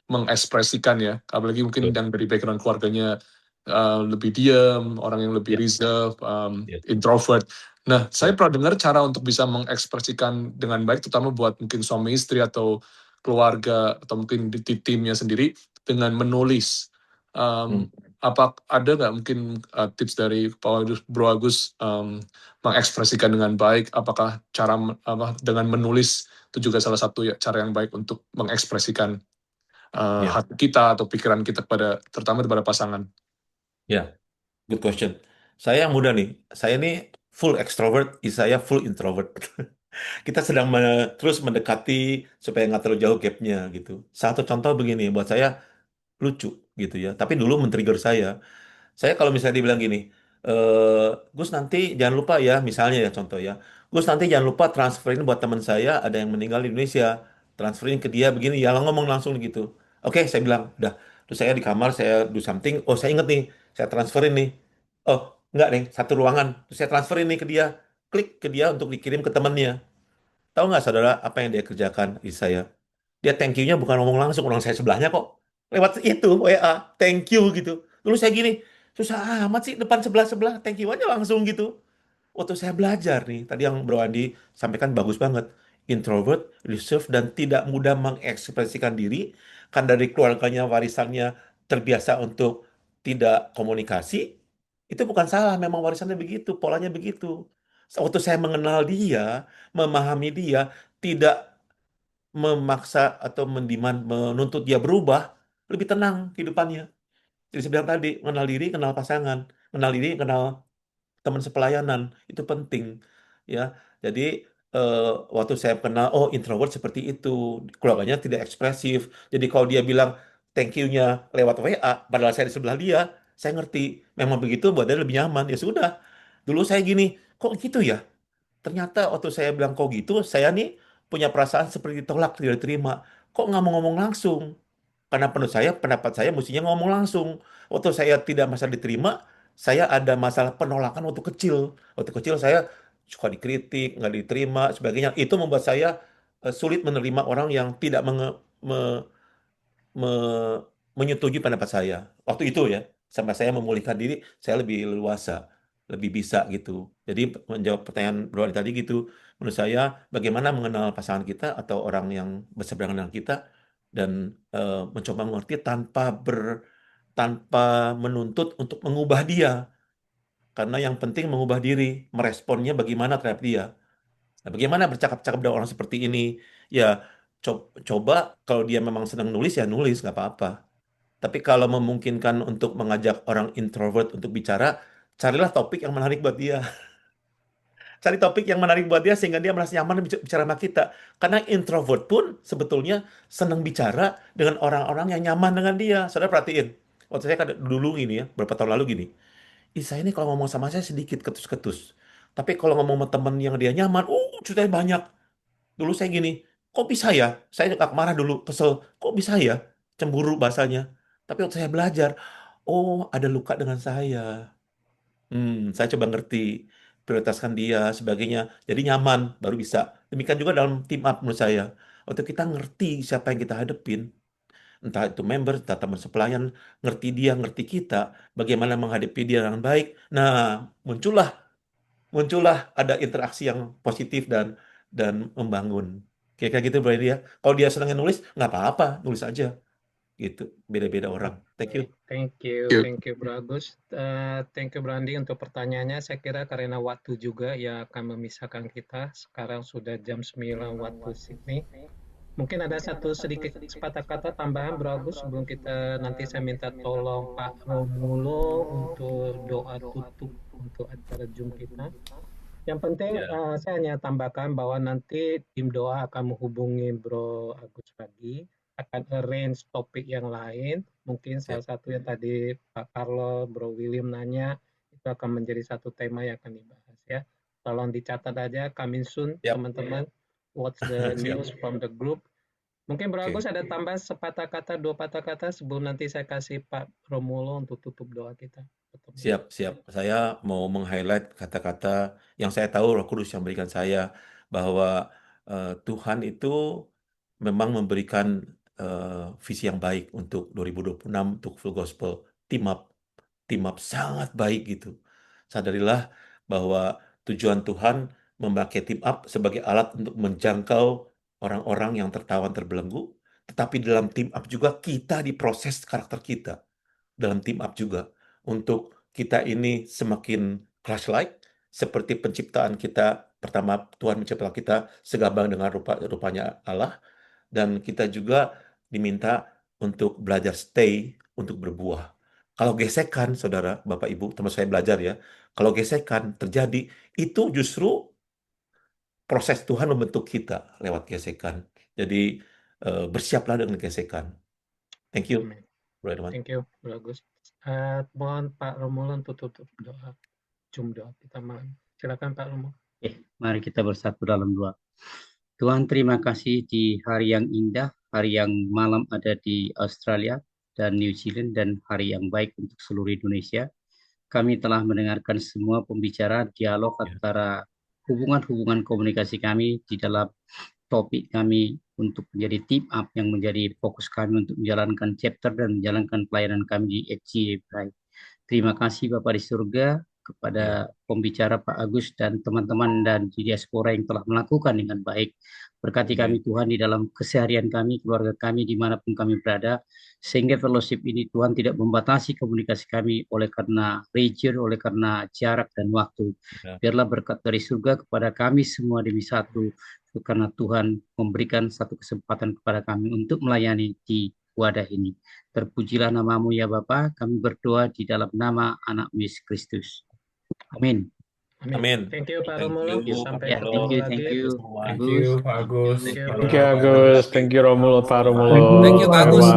mengekspresikan ya, apalagi mungkin Betul. yang dari background keluarganya lebih diam, orang yang lebih Ya, reserve, ya, introvert. Nah, saya ya, pernah dengar cara untuk bisa mengekspresikan dengan baik, terutama buat mungkin suami istri atau keluarga atau mungkin di timnya sendiri dengan menulis. Hmm. Apa ada nggak mungkin tips dari Pak Bro Agus mengekspresikan dengan baik? Apakah cara dengan menulis itu juga salah satu ya cara yang baik untuk mengekspresikan ya, hati kita atau pikiran kita terutama kepada pasangan? ya. Good question. Saya yang muda nih. Saya ini full extrovert, saya full introvert. Kita sedang terus mendekati supaya nggak terlalu jauh gapnya gitu. Satu contoh begini, buat saya lucu gitu ya. Tapi dulu men-trigger saya. Saya kalau misalnya dibilang gini, Gus nanti jangan lupa ya, misalnya ya contoh ya, Gus nanti jangan lupa transferin buat teman saya ada yang meninggal di Indonesia, transferin ke dia begini ya, ngomong langsung gitu. Oke, saya bilang, udah. Terus saya di kamar, saya do something, oh saya inget nih, saya transferin nih. Oh, enggak nih, satu ruangan. Terus saya transferin nih ke dia, klik ke dia untuk dikirim ke temannya. Tahu nggak saudara apa yang dia kerjakan di saya? Dia thank you-nya bukan ngomong langsung, orang saya sebelahnya kok. Lewat itu, WA, thank you gitu. Dulu saya gini, susah amat sih depan sebelah-sebelah, thank you aja langsung gitu. Waktu saya belajar nih, tadi yang Bro Andi sampaikan bagus banget. Introvert, reserve, dan tidak mudah mengekspresikan diri. Kan dari keluarganya, warisannya terbiasa untuk tidak komunikasi. Itu bukan salah, memang warisannya begitu, polanya begitu. Waktu saya mengenal dia, memahami dia, tidak memaksa atau menuntut dia berubah, lebih tenang kehidupannya. Jadi saya bilang tadi, kenal diri, kenal pasangan, kenal diri, kenal teman sepelayanan, itu penting. Ya, jadi waktu saya kenal, oh introvert seperti itu, keluarganya tidak ekspresif. Jadi kalau dia bilang thank you-nya lewat WA, padahal saya di sebelah dia, saya ngerti, memang begitu buat dia lebih nyaman. Ya sudah, dulu saya gini, kok gitu ya? Ternyata waktu saya bilang kok gitu, saya nih punya perasaan seperti ditolak, tidak diterima. Kok nggak mau ngomong langsung? Karena menurut saya, pendapat saya mestinya ngomong langsung. Waktu saya tidak masalah diterima, saya ada masalah penolakan waktu kecil. Waktu kecil saya suka dikritik, nggak diterima, sebagainya. Itu membuat saya sulit menerima orang yang tidak me- menyetujui pendapat saya. Waktu itu ya, sampai saya memulihkan diri, saya lebih leluasa, lebih bisa gitu. Jadi menjawab pertanyaan Bro Adi tadi gitu, menurut saya bagaimana mengenal pasangan kita atau orang yang berseberangan dengan kita dan mencoba mengerti tanpa menuntut untuk mengubah dia. Karena yang penting mengubah diri, meresponnya bagaimana terhadap dia. Nah, bagaimana bercakap-cakap dengan orang seperti ini? Ya, coba kalau dia memang senang nulis ya nulis, nggak apa-apa. Tapi kalau memungkinkan untuk mengajak orang introvert untuk bicara, carilah topik yang menarik buat dia. Cari topik yang menarik buat dia sehingga dia merasa nyaman bicara sama kita. Karena introvert pun sebetulnya senang bicara dengan orang-orang yang nyaman dengan dia. Saudara perhatiin. Waktu saya dulu ini ya, beberapa tahun lalu gini. Saya ini kalau ngomong sama saya sedikit ketus-ketus. Tapi kalau ngomong sama teman yang dia nyaman, ceritanya banyak. Dulu saya gini, kok bisa ya? Saya agak marah dulu, kesel. Kok bisa ya? Cemburu bahasanya. Tapi waktu saya belajar, oh ada luka dengan saya. Saya coba ngerti, prioritaskan dia, sebagainya. Jadi nyaman, baru bisa. Demikian juga dalam team up menurut saya. Waktu kita ngerti siapa yang kita hadepin, entah itu member, entah teman sepelayan, ngerti dia, ngerti kita, bagaimana menghadapi dia dengan baik. Nah, muncullah muncullah ada interaksi yang positif dan membangun. Kayak gitu berarti ya. Kalau dia senangnya nulis, nggak apa-apa, nulis aja. Gitu. Beda-beda orang. Thank you. Thank you Bro Agus. Thank you Bro Andi untuk pertanyaannya. Saya kira karena waktu juga yang akan memisahkan kita. Sekarang sudah jam 9 waktu Sydney. Mungkin ada satu sedikit sepatah kata tambahan Bro Agus sebelum kita nanti saya minta tolong Pak Romulo untuk doa tutup untuk acara Zoom kita. Yang penting saya hanya tambahkan bahwa nanti tim doa akan menghubungi Bro Agus lagi akan arrange topik yang lain. Mungkin salah satu yang tadi Pak Carlo, Bro William nanya, itu akan menjadi satu tema yang akan dibahas ya. Tolong dicatat aja, coming soon Siap. teman-teman. What's the Siap. news from the group? Mungkin Bro Oke. Agus ada tambah sepatah kata, dua patah kata sebelum nanti saya kasih Pak Romulo untuk tutup doa kita. Siap. Saya mau meng-highlight kata-kata yang saya tahu Roh Kudus yang berikan saya, bahwa Tuhan itu memang memberikan visi yang baik untuk 2026 untuk Full Gospel Team Up sangat baik gitu. Sadarilah bahwa tujuan Tuhan memakai Team Up sebagai alat untuk menjangkau orang-orang yang tertawan terbelenggu, tetapi dalam Team Up juga kita diproses karakter kita dalam Team Up juga untuk kita ini semakin Christ-like seperti penciptaan kita. Pertama Tuhan menciptakan kita segambar dengan rupanya Allah, dan kita juga diminta untuk belajar stay untuk berbuah. Kalau gesekan, saudara, Bapak, Ibu, termasuk saya belajar ya, kalau gesekan terjadi, itu justru proses Tuhan membentuk kita lewat gesekan. Jadi bersiaplah dengan gesekan. Thank you, Amin. Bro Herman. Thank you, Bro Agus. Mohon Pak Romulo untuk tutup doa, doa kita malam. Silakan Pak Romulo. Mari kita bersatu dalam doa. Tuhan, terima kasih di hari yang indah, hari yang malam ada di Australia dan New Zealand, dan hari yang baik untuk seluruh Indonesia. Kami telah mendengarkan semua pembicaraan dialog antara hubungan-hubungan komunikasi kami di dalam topik kami untuk menjadi Team Up yang menjadi fokus kami untuk menjalankan chapter dan menjalankan pelayanan kami di FGA Bright. Terima kasih Bapak di surga kepada pembicara Pak Agus dan teman-teman dan di diaspora yang telah melakukan dengan baik. Berkati kami Tuhan di dalam keseharian kami, keluarga kami, dimanapun kami berada, sehingga fellowship ini Tuhan tidak membatasi komunikasi kami oleh karena region, oleh karena jarak dan waktu. Biarlah berkat dari surga kepada kami semua demi satu, karena Tuhan memberikan satu kesempatan kepada kami untuk melayani di wadah ini. Terpujilah namamu ya Bapa, kami berdoa di dalam nama anak Yesus Kristus. Amin. Amin. Thank you Pak Romulo. Sampai ketemu lagi. Thank you, Pak Agus. Thank you, Agus. Thank you, Romulo, Pak Romulo. Thank you, Pak Agus.